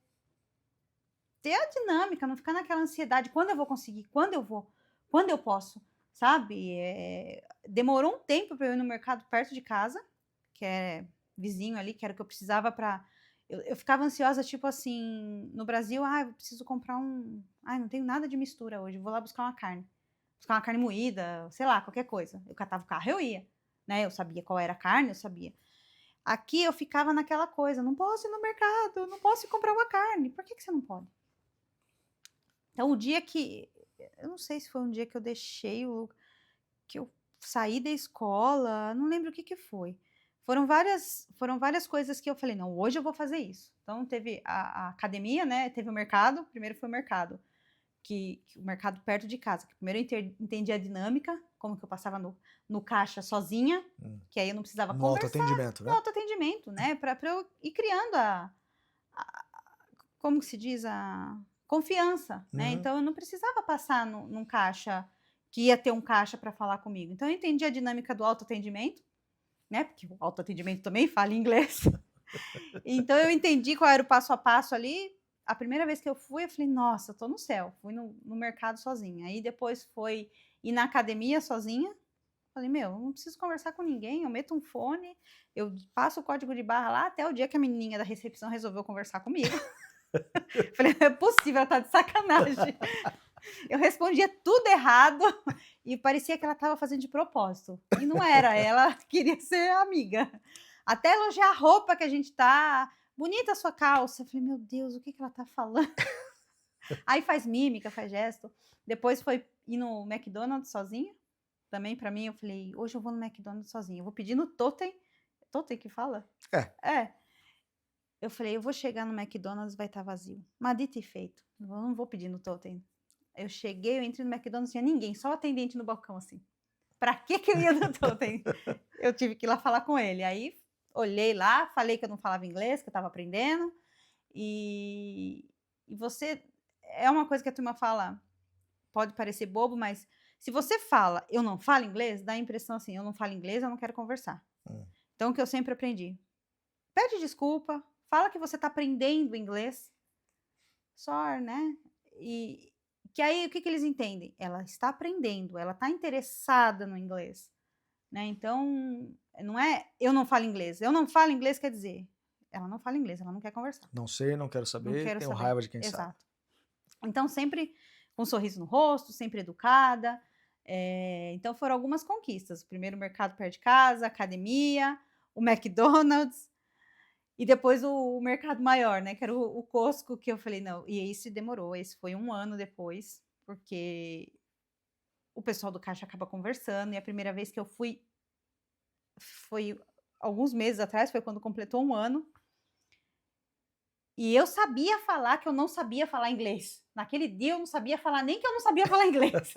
ter a dinâmica, não ficar naquela ansiedade, quando eu vou conseguir, quando eu posso, sabe? Demorou um tempo para eu ir no mercado perto de casa, que é vizinho ali, que era o que eu precisava para. Eu ficava ansiosa, tipo assim, no Brasil, eu preciso comprar não tenho nada de mistura hoje, vou lá buscar uma carne. Buscar uma carne moída, sei lá, qualquer coisa. Eu catava o carro, eu ia, né? Eu sabia qual era a carne, eu sabia. Aqui eu ficava naquela coisa, não posso ir no mercado, não posso ir comprar uma carne. Por que você não pode? Então, o dia que. Eu não sei se foi um dia que eu deixei que eu saí da escola, não lembro o que foi. foram várias coisas que eu falei: "Não, hoje eu vou fazer isso". Então teve a academia, né, teve o mercado, primeiro foi o mercado, que o mercado perto de casa, que primeiro eu entendi a dinâmica, como que eu passava no caixa sozinha, Hum. que aí eu não precisava No conversar, autoatendimento, no né? autoatendimento, né, pra eu ir criando a como que se diz? A confiança, né, Uhum. então eu não precisava passar num caixa, que ia ter um caixa para falar comigo. Então eu entendi a dinâmica do autoatendimento, né, porque o autoatendimento também fala inglês. Então eu entendi qual era o passo a passo ali. A primeira vez que eu fui, eu falei: "Nossa, tô no céu", fui no mercado sozinha. Aí depois foi ir na academia sozinha, falei: "Meu, eu não preciso conversar com ninguém, eu meto um fone, eu passo o código de barra lá", até o dia que a menininha da recepção resolveu conversar comigo. Falei: "Não é possível, ela tá de sacanagem". Eu respondia tudo errado e parecia que ela estava fazendo de propósito, e não era, ela queria ser amiga. Até elogiar a roupa que a gente tá, "bonita a sua calça", eu falei: "Meu Deus, o que que ela tá falando?". Aí faz mímica, faz gesto. Depois foi ir no McDonald's sozinha, também pra mim eu falei: "Hoje eu vou no McDonald's sozinha, eu vou pedir no totem", totem que fala? É. É. Eu falei: "Eu vou chegar no McDonald's, vai estar vazio". Mas dito e feito, eu não vou pedir no totem. Eu cheguei, eu entrei no McDonald's, não tinha ninguém, só o atendente no balcão, assim. Pra que eu ia no totem? Eu tive que ir lá falar com ele. Aí olhei lá, falei que eu não falava inglês, que eu estava aprendendo, e você é uma coisa que a turma fala, pode parecer bobo, mas se você fala: "Eu não falo inglês", dá a impressão assim: "Eu não falo inglês, eu não quero conversar". Hum. Então o que eu sempre aprendi: pede desculpa, fala que você está aprendendo inglês, só, né, e que aí o que que eles entendem? Ela está aprendendo, ela está interessada no inglês, né, então não é: "Eu não falo inglês", "Eu não falo inglês" quer dizer, ela não fala inglês, ela não quer conversar, Não sei, não quero não saber, quero tenho saber. raiva de quem sabe. Exato. Então sempre com um sorriso no rosto, sempre educada, então foram algumas conquistas, primeiro o mercado perto de casa, academia, o McDonald's, e depois o mercado maior, né, que era o Costco, que eu falei: "Não", e esse demorou, esse foi um ano depois, porque o pessoal do caixa acaba conversando, e a primeira vez que eu fui foi alguns meses atrás, foi quando completou um ano, e eu sabia falar que eu não sabia falar inglês. Naquele dia eu não sabia falar nem que eu não sabia falar inglês.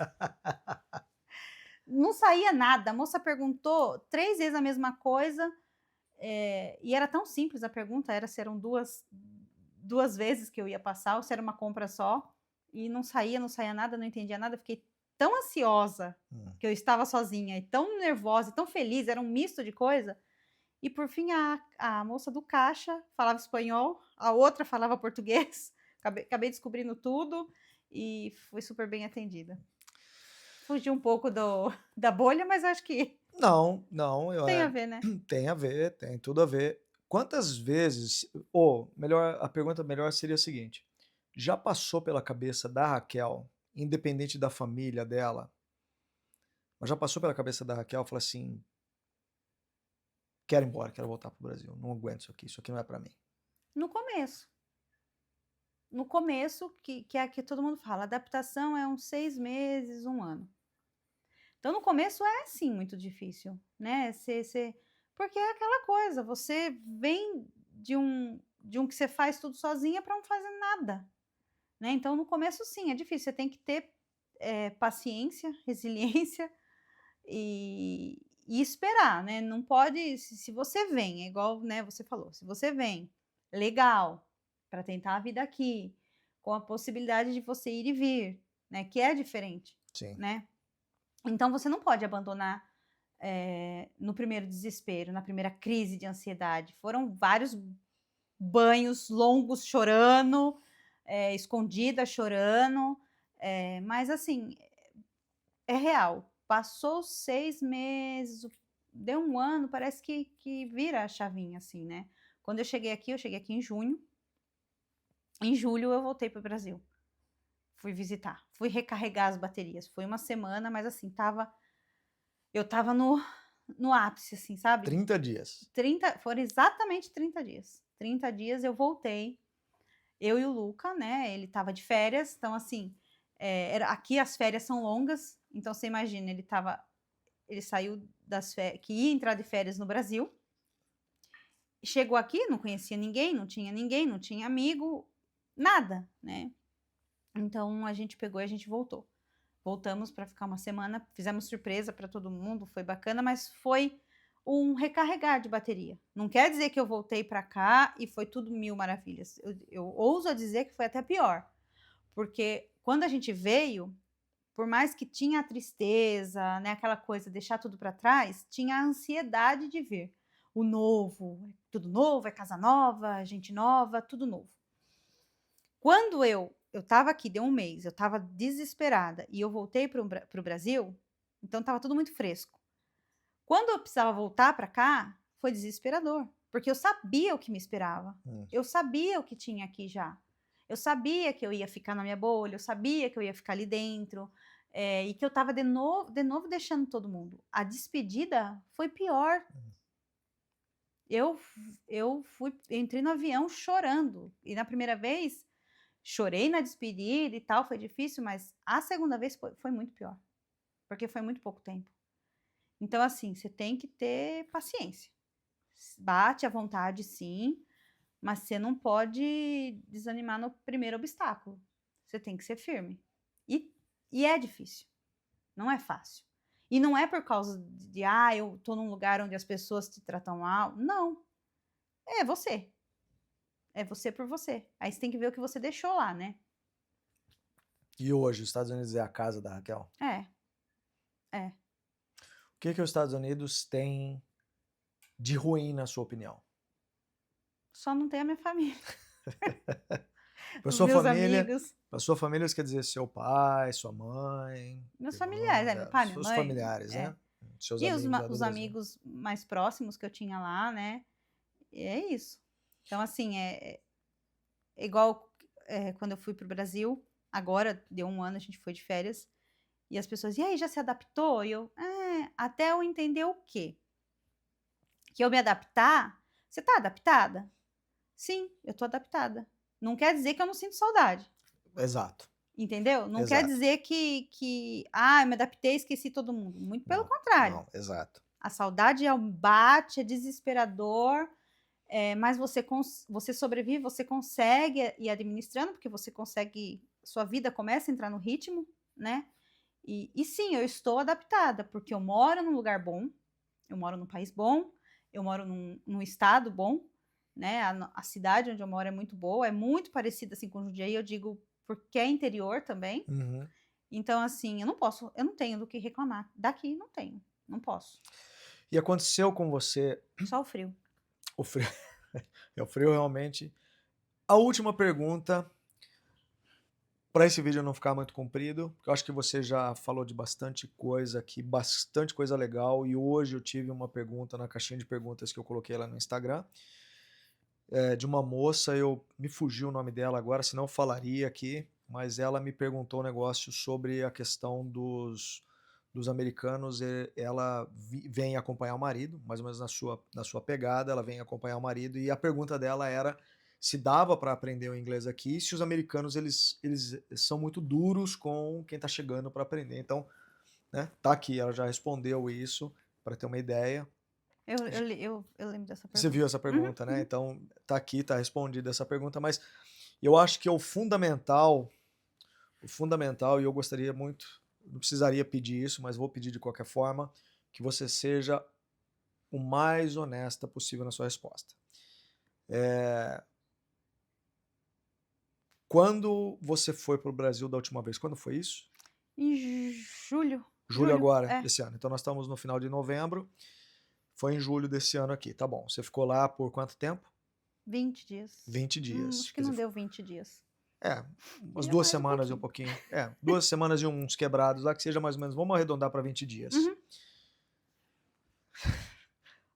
Não saía nada, a moça perguntou 3 vezes a mesma coisa, e era tão simples a pergunta, era se eram duas vezes que eu ia passar ou se era uma compra só, e não saía, não saía nada, não entendia nada, eu fiquei tão ansiosa, Hum. que eu estava sozinha, e tão nervosa, e tão feliz, era um misto de coisa, e por fim a moça do caixa falava espanhol, a outra falava português, acabei descobrindo tudo, e fui super bem atendida. Fugi um pouco da bolha, mas acho que Não, não, tem a ver, né. tem a ver, tem tudo a ver. Quantas vezes ou melhor, a pergunta melhor seria a seguinte: já passou pela cabeça da Raquel, independente da família dela, mas já passou pela cabeça da Raquel falar assim: "Quero ir embora, quero voltar para o Brasil, não aguento isso aqui não é para mim"? No começo. No começo, que é que todo mundo fala, adaptação é uns 6 meses, um ano. Então, no começo é sim muito difícil, né, você porque é aquela coisa, você vem de um que você faz tudo sozinha para não fazer nada, né, então no começo sim, é difícil, você tem que ter, paciência, resiliência e esperar, né, não pode se você vem, é igual, né, você falou, se você vem, legal, para tentar a vida aqui, com a possibilidade de você ir e vir, né, que é diferente, Sim. né, então você não pode abandonar, no primeiro desespero, na primeira crise de ansiedade. Foram vários banhos longos chorando, escondida chorando, mas assim, é real. Passou 6 meses, deu um ano, parece que vira a chavinha, assim, né. Quando eu cheguei aqui em junho, em julho eu voltei para o Brasil. Fui visitar, fui recarregar as baterias. Foi uma semana, mas assim, eu estava no ápice, assim, sabe. 30 dias. 30 foram exatamente 30 dias. 30 dias eu voltei, eu e o Luca, né, ele estava de férias, então assim, era aqui as férias são longas, então você imagina, ele saiu que ia entrar de férias no Brasil, chegou aqui, não conhecia ninguém, não tinha amigo, nada, né. Então a gente pegou e a gente voltou. Voltamos para ficar uma semana, fizemos surpresa para todo mundo, foi bacana, mas foi um recarregar de bateria. Não quer dizer que eu voltei para cá e foi tudo mil maravilhas. Eu ouso a dizer que foi até pior, porque quando a gente veio, por mais que tinha a tristeza, né, aquela coisa, deixar tudo para trás, tinha a ansiedade de ver o novo, tudo novo, é casa nova, gente nova, tudo novo. Quando eu estava aqui, deu um mês, eu estava desesperada e eu voltei para o Brasil, então estava tudo muito fresco. Quando eu precisava voltar para cá, foi desesperador, porque eu sabia o que me esperava. Eu sabia o que tinha aqui já. Eu sabia que eu ia ficar na minha bolha, eu sabia que eu ia ficar ali dentro, e que eu estava de novo deixando todo mundo. A despedida foi pior. Eu entrei no avião chorando, e na primeira vez chorei na despedida e tal, foi difícil, mas a segunda vez foi muito pior, porque foi muito pouco tempo. Então, assim, você tem que ter paciência. Bate à vontade, sim, mas você não pode desanimar no primeiro obstáculo. Você tem que ser firme. E é difícil, não é fácil. E não é por causa de, eu tô num lugar onde as pessoas te tratam mal. Não. É você. É você por você. Aí você tem que ver o que você deixou lá, né? E hoje, os Estados Unidos é a casa da Raquel? É. O que os Estados Unidos têm de ruim, na sua opinião? Só não tem a minha família. Para Os sua meus família, amigos. para sua família, isso quer dizer seu pai, sua mãe, Meus irmãos, familiares, meu pai, minha seus mãe. familiares, né? Seus E amigos lá do os Brasil. amigos mais próximos que eu tinha lá, né? E é isso. Então, assim, é igual quando eu fui pro Brasil, agora deu um ano, a gente foi de férias, e as pessoas, e aí, já se adaptou? E eu, até eu entender o quê? Que eu me adaptar, você tá adaptada? Sim, eu tô adaptada. Não quer dizer que eu não sinto saudade. Exato. Entendeu? Não quer Exato. dizer que eu me adaptei e esqueci todo mundo. Muito pelo contrário. Não, exato. A saudade é um bate, é desesperador, mas você sobrevive, você consegue ir administrando, porque você consegue, sua vida começa a entrar no ritmo, né? E sim, eu estou adaptada, porque eu moro num lugar bom, eu moro num país bom, eu moro num estado bom, né? A cidade onde eu moro é muito boa, é muito parecida assim com Jundiaí, eu digo porque é interior também. Então, assim, eu não tenho do que reclamar. Daqui não tenho, não posso. E aconteceu com você... Só o frio. O frio. É o frio realmente. A última pergunta, para esse vídeo não ficar muito comprido, porque eu acho que você já falou de bastante coisa aqui, bastante coisa legal, e hoje eu tive uma pergunta na caixinha de perguntas que eu coloquei lá no Instagram, de uma moça, me fugiu o nome dela agora, senão eu falaria aqui, mas ela me perguntou um negócio sobre a questão dos americanos, ela vem acompanhar o marido, mais ou menos na sua pegada, ela vem acompanhar o marido, e a pergunta dela era se dava para aprender o inglês aqui, se os americanos eles são muito duros com quem está chegando para aprender. Então, né, tá aqui, ela já respondeu isso, para ter uma ideia. Eu lembro dessa pergunta. Você viu essa pergunta, né? Então, tá aqui, tá respondida essa pergunta, mas eu acho que o fundamental, e eu gostaria muito, não precisaria pedir isso, mas vou pedir de qualquer forma, que você seja o mais honesta possível na sua resposta. Quando você foi para o Brasil da última vez? Quando foi isso? Em julho. Julho agora, desse ano. Então nós estamos no final de novembro. Foi em julho desse ano aqui, tá bom. Você ficou lá por quanto tempo? 20 dias. 20 dias. Acho que não deu 20 dias. Umas 2 semanas e um pouquinho. 2 semanas e uns quebrados lá, que seja mais ou menos, vamos arredondar para 20 dias.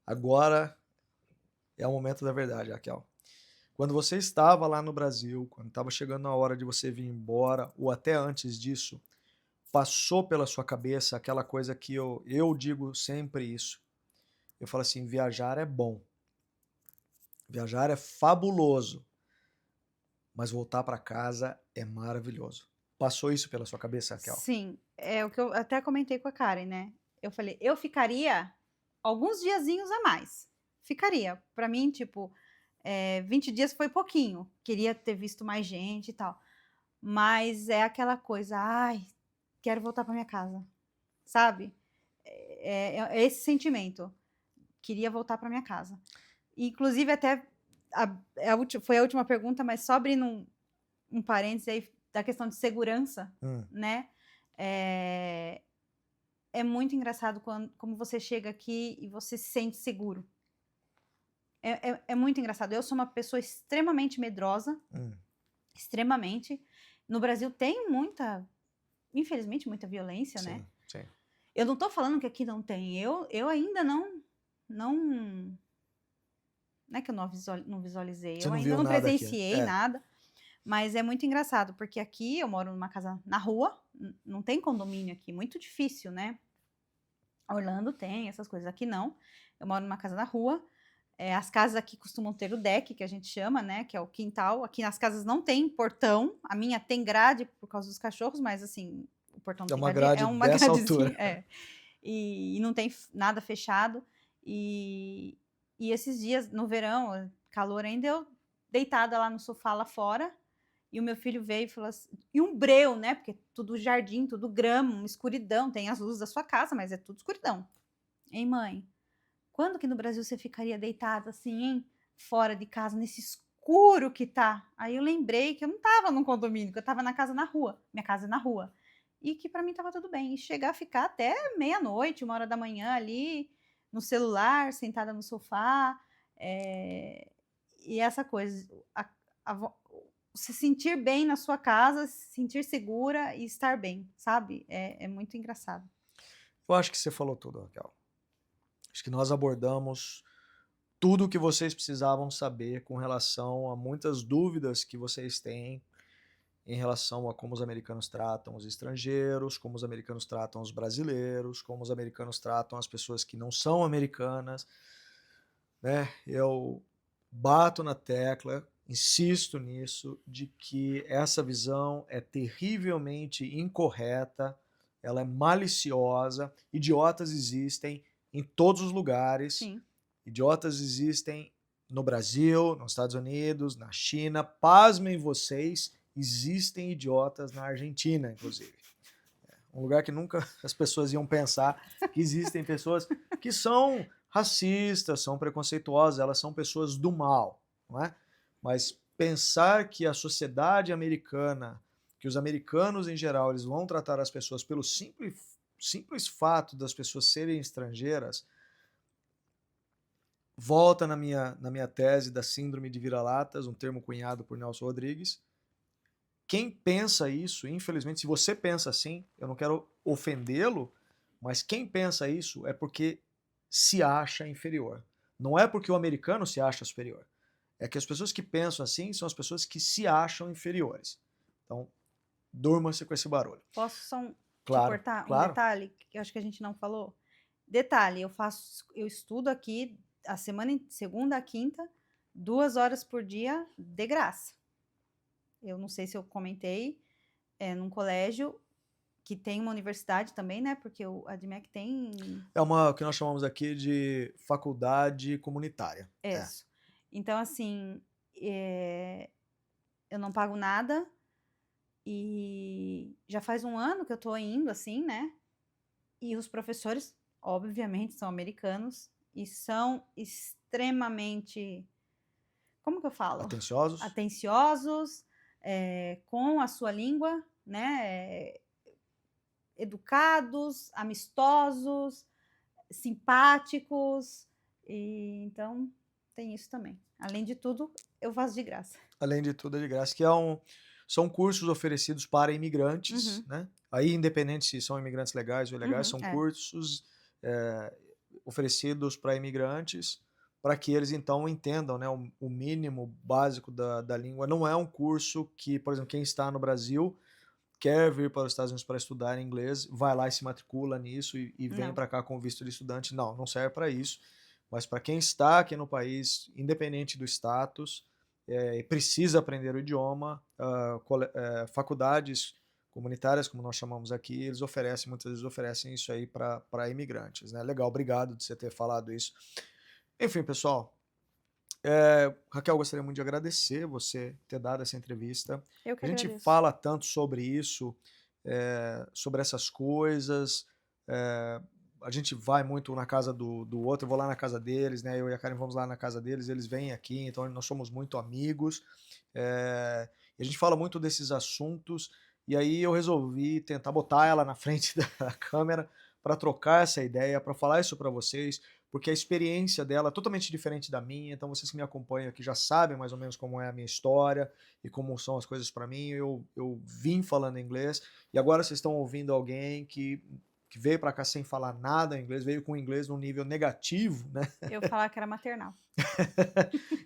Agora é o momento da verdade, Raquel. Quando você estava lá no Brasil, quando estava chegando a hora de você vir embora, ou até antes disso, passou pela sua cabeça aquela coisa que eu digo sempre isso. Eu falo assim, viajar é bom. Viajar é fabuloso. Mas voltar para casa é maravilhoso. Passou isso pela sua cabeça, Raquel? Sim, é o que eu até comentei com a Karen, né? Eu falei, eu ficaria alguns diazinhos a mais. ficaria. Para mim, tipo, 20 dias foi pouquinho. Queria ter visto mais gente e tal. Mas é aquela coisa, ai, quero voltar para minha casa, sabe? É esse sentimento. Queria voltar para minha casa. Inclusive, até foi a última pergunta, mas só abrindo um parênteses aí da questão de segurança, né? É muito engraçado como você chega aqui e você se sente seguro. É muito engraçado. Eu sou uma pessoa extremamente medrosa, extremamente. No Brasil tem infelizmente, muita violência, né? Sim. Eu não tô falando que aqui não tem. Eu ainda não é que eu não visualizei, Você eu não ainda viu não nada aqui. presenciei nada, mas é muito engraçado, porque aqui eu moro numa casa na rua, não tem condomínio aqui, muito difícil, né? Orlando tem essas coisas, aqui não. Eu moro numa casa na rua, as casas aqui costumam ter o deck, que a gente chama, né? Que é o quintal. Aqui nas casas não tem portão, a minha tem grade por causa dos cachorros, mas assim, o portão não É tem uma grade, grade é uma dessa altura. gradezinha, e não tem nada fechado. E esses dias, no verão, calor ainda, eu deitada lá no sofá lá fora, e o meu filho veio e falou assim, e um breu, né? Porque tudo jardim, tudo grama, uma escuridão, tem as luzes da sua casa, mas é tudo escuridão. Hein, mãe? Quando que no Brasil você ficaria deitada assim, hein? Fora de casa, nesse escuro que tá? Aí eu lembrei que eu não tava num condomínio, que eu tava na casa na rua. Minha casa é na rua. E que pra mim tava tudo bem. E chegar a ficar até meia-noite, 1h da manhã ali, no celular, sentada no sofá. E essa coisa, se sentir bem na sua casa, se sentir segura e estar bem, sabe? É muito engraçado. Eu acho que você falou tudo, Raquel. Acho que nós abordamos tudo o que vocês precisavam saber com relação a muitas dúvidas que vocês têm em relação a como os americanos tratam os estrangeiros, como os americanos tratam os brasileiros, como os americanos tratam as pessoas que não são americanas, né? Eu bato na tecla, insisto nisso, de que essa visão é terrivelmente incorreta, ela é maliciosa, idiotas existem em todos os lugares. Sim. Idiotas existem no Brasil, nos Estados Unidos, na China. Pasmem vocês, existem idiotas na Argentina, inclusive. Um lugar que nunca as pessoas iam pensar que existem pessoas que são racistas, são preconceituosas, elas são pessoas do mal, não é? Mas pensar que a sociedade americana, que os americanos em geral, eles vão tratar as pessoas pelo simples fato das pessoas serem estrangeiras, volta na minha tese da síndrome de vira-latas, um termo cunhado por Nelson Rodrigues. Quem pensa isso, infelizmente, se você pensa assim, eu não quero ofendê-lo, mas quem pensa isso é porque se acha inferior. Não é porque o americano se acha superior. É que as pessoas que pensam assim são as pessoas que se acham inferiores. Então, durma-se com esse barulho. Posso só te Claro, cortar um claro. detalhe que eu acho que a gente não falou? Detalhe, eu estudo aqui a semana, segunda a quinta, 2 horas por dia, de graça. Eu não sei se eu comentei, num colégio que tem uma universidade também, né? Porque o ADMEC tem. É o que nós chamamos aqui de faculdade comunitária. Isso. Então, assim, eu não pago nada e já faz 1 ano que eu tô indo, assim, né? E os professores, obviamente, são americanos e são extremamente, como que eu falo? Atenciosos? Atenciosos, com a sua língua, né? Educados, amistosos, simpáticos. E então tem isso também. Além de tudo, eu faço de graça. Além de tudo, é de graça, que são cursos oferecidos para imigrantes, né? Aí, independente se são imigrantes legais ou ilegais, são cursos oferecidos para imigrantes, para que eles então entendam, né, o mínimo básico da língua. Não é um curso que, por exemplo, quem está no Brasil quer vir para os Estados Unidos para estudar inglês, vai lá e se matricula nisso e vem para cá com visto de estudante. Não serve para isso. Mas para quem está aqui no país, independente do status, e precisa aprender o idioma, faculdades comunitárias, como nós chamamos aqui, eles muitas vezes oferecem isso aí para imigrantes, né? Legal, obrigado de você ter falado isso. Enfim, pessoal, Raquel, gostaria muito de agradecer você ter dado essa entrevista. Eu que A gente agradeço. fala tanto sobre isso, sobre essas coisas. eh, a gente vai muito na casa do outro, eu vou lá na casa deles, né? Eu e a Karen vamos lá na casa deles, eles vêm aqui, então nós somos muito amigos. E a gente fala muito desses assuntos, e aí eu resolvi tentar botar ela na frente da câmera para trocar essa ideia, para falar isso para vocês, porque a experiência dela é totalmente diferente da minha, então vocês que me acompanham aqui já sabem mais ou menos como é a minha história e como são as coisas para mim. Eu vim falando inglês e agora vocês estão ouvindo alguém que veio para cá sem falar nada inglês, veio com inglês num nível negativo, né? Eu falar que era maternal.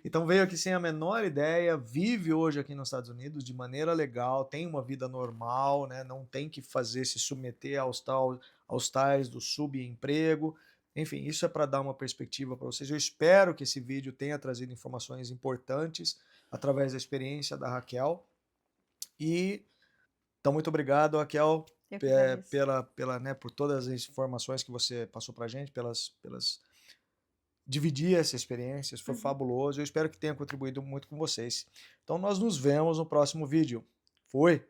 Então veio aqui sem a menor ideia, vive hoje aqui nos Estados Unidos de maneira legal, tem uma vida normal, né? Não tem que se submeter aos tais do subemprego. Enfim, isso é para dar uma perspectiva para vocês. Eu espero que esse vídeo tenha trazido informações importantes através da experiência da Raquel. E então, muito obrigado, Raquel, Eu que agradeço. né, por todas as informações que você passou para a gente, dividir essa experiência, isso foi fabuloso. Eu espero que tenha contribuído muito com vocês. Então, nós nos vemos no próximo vídeo. Fui!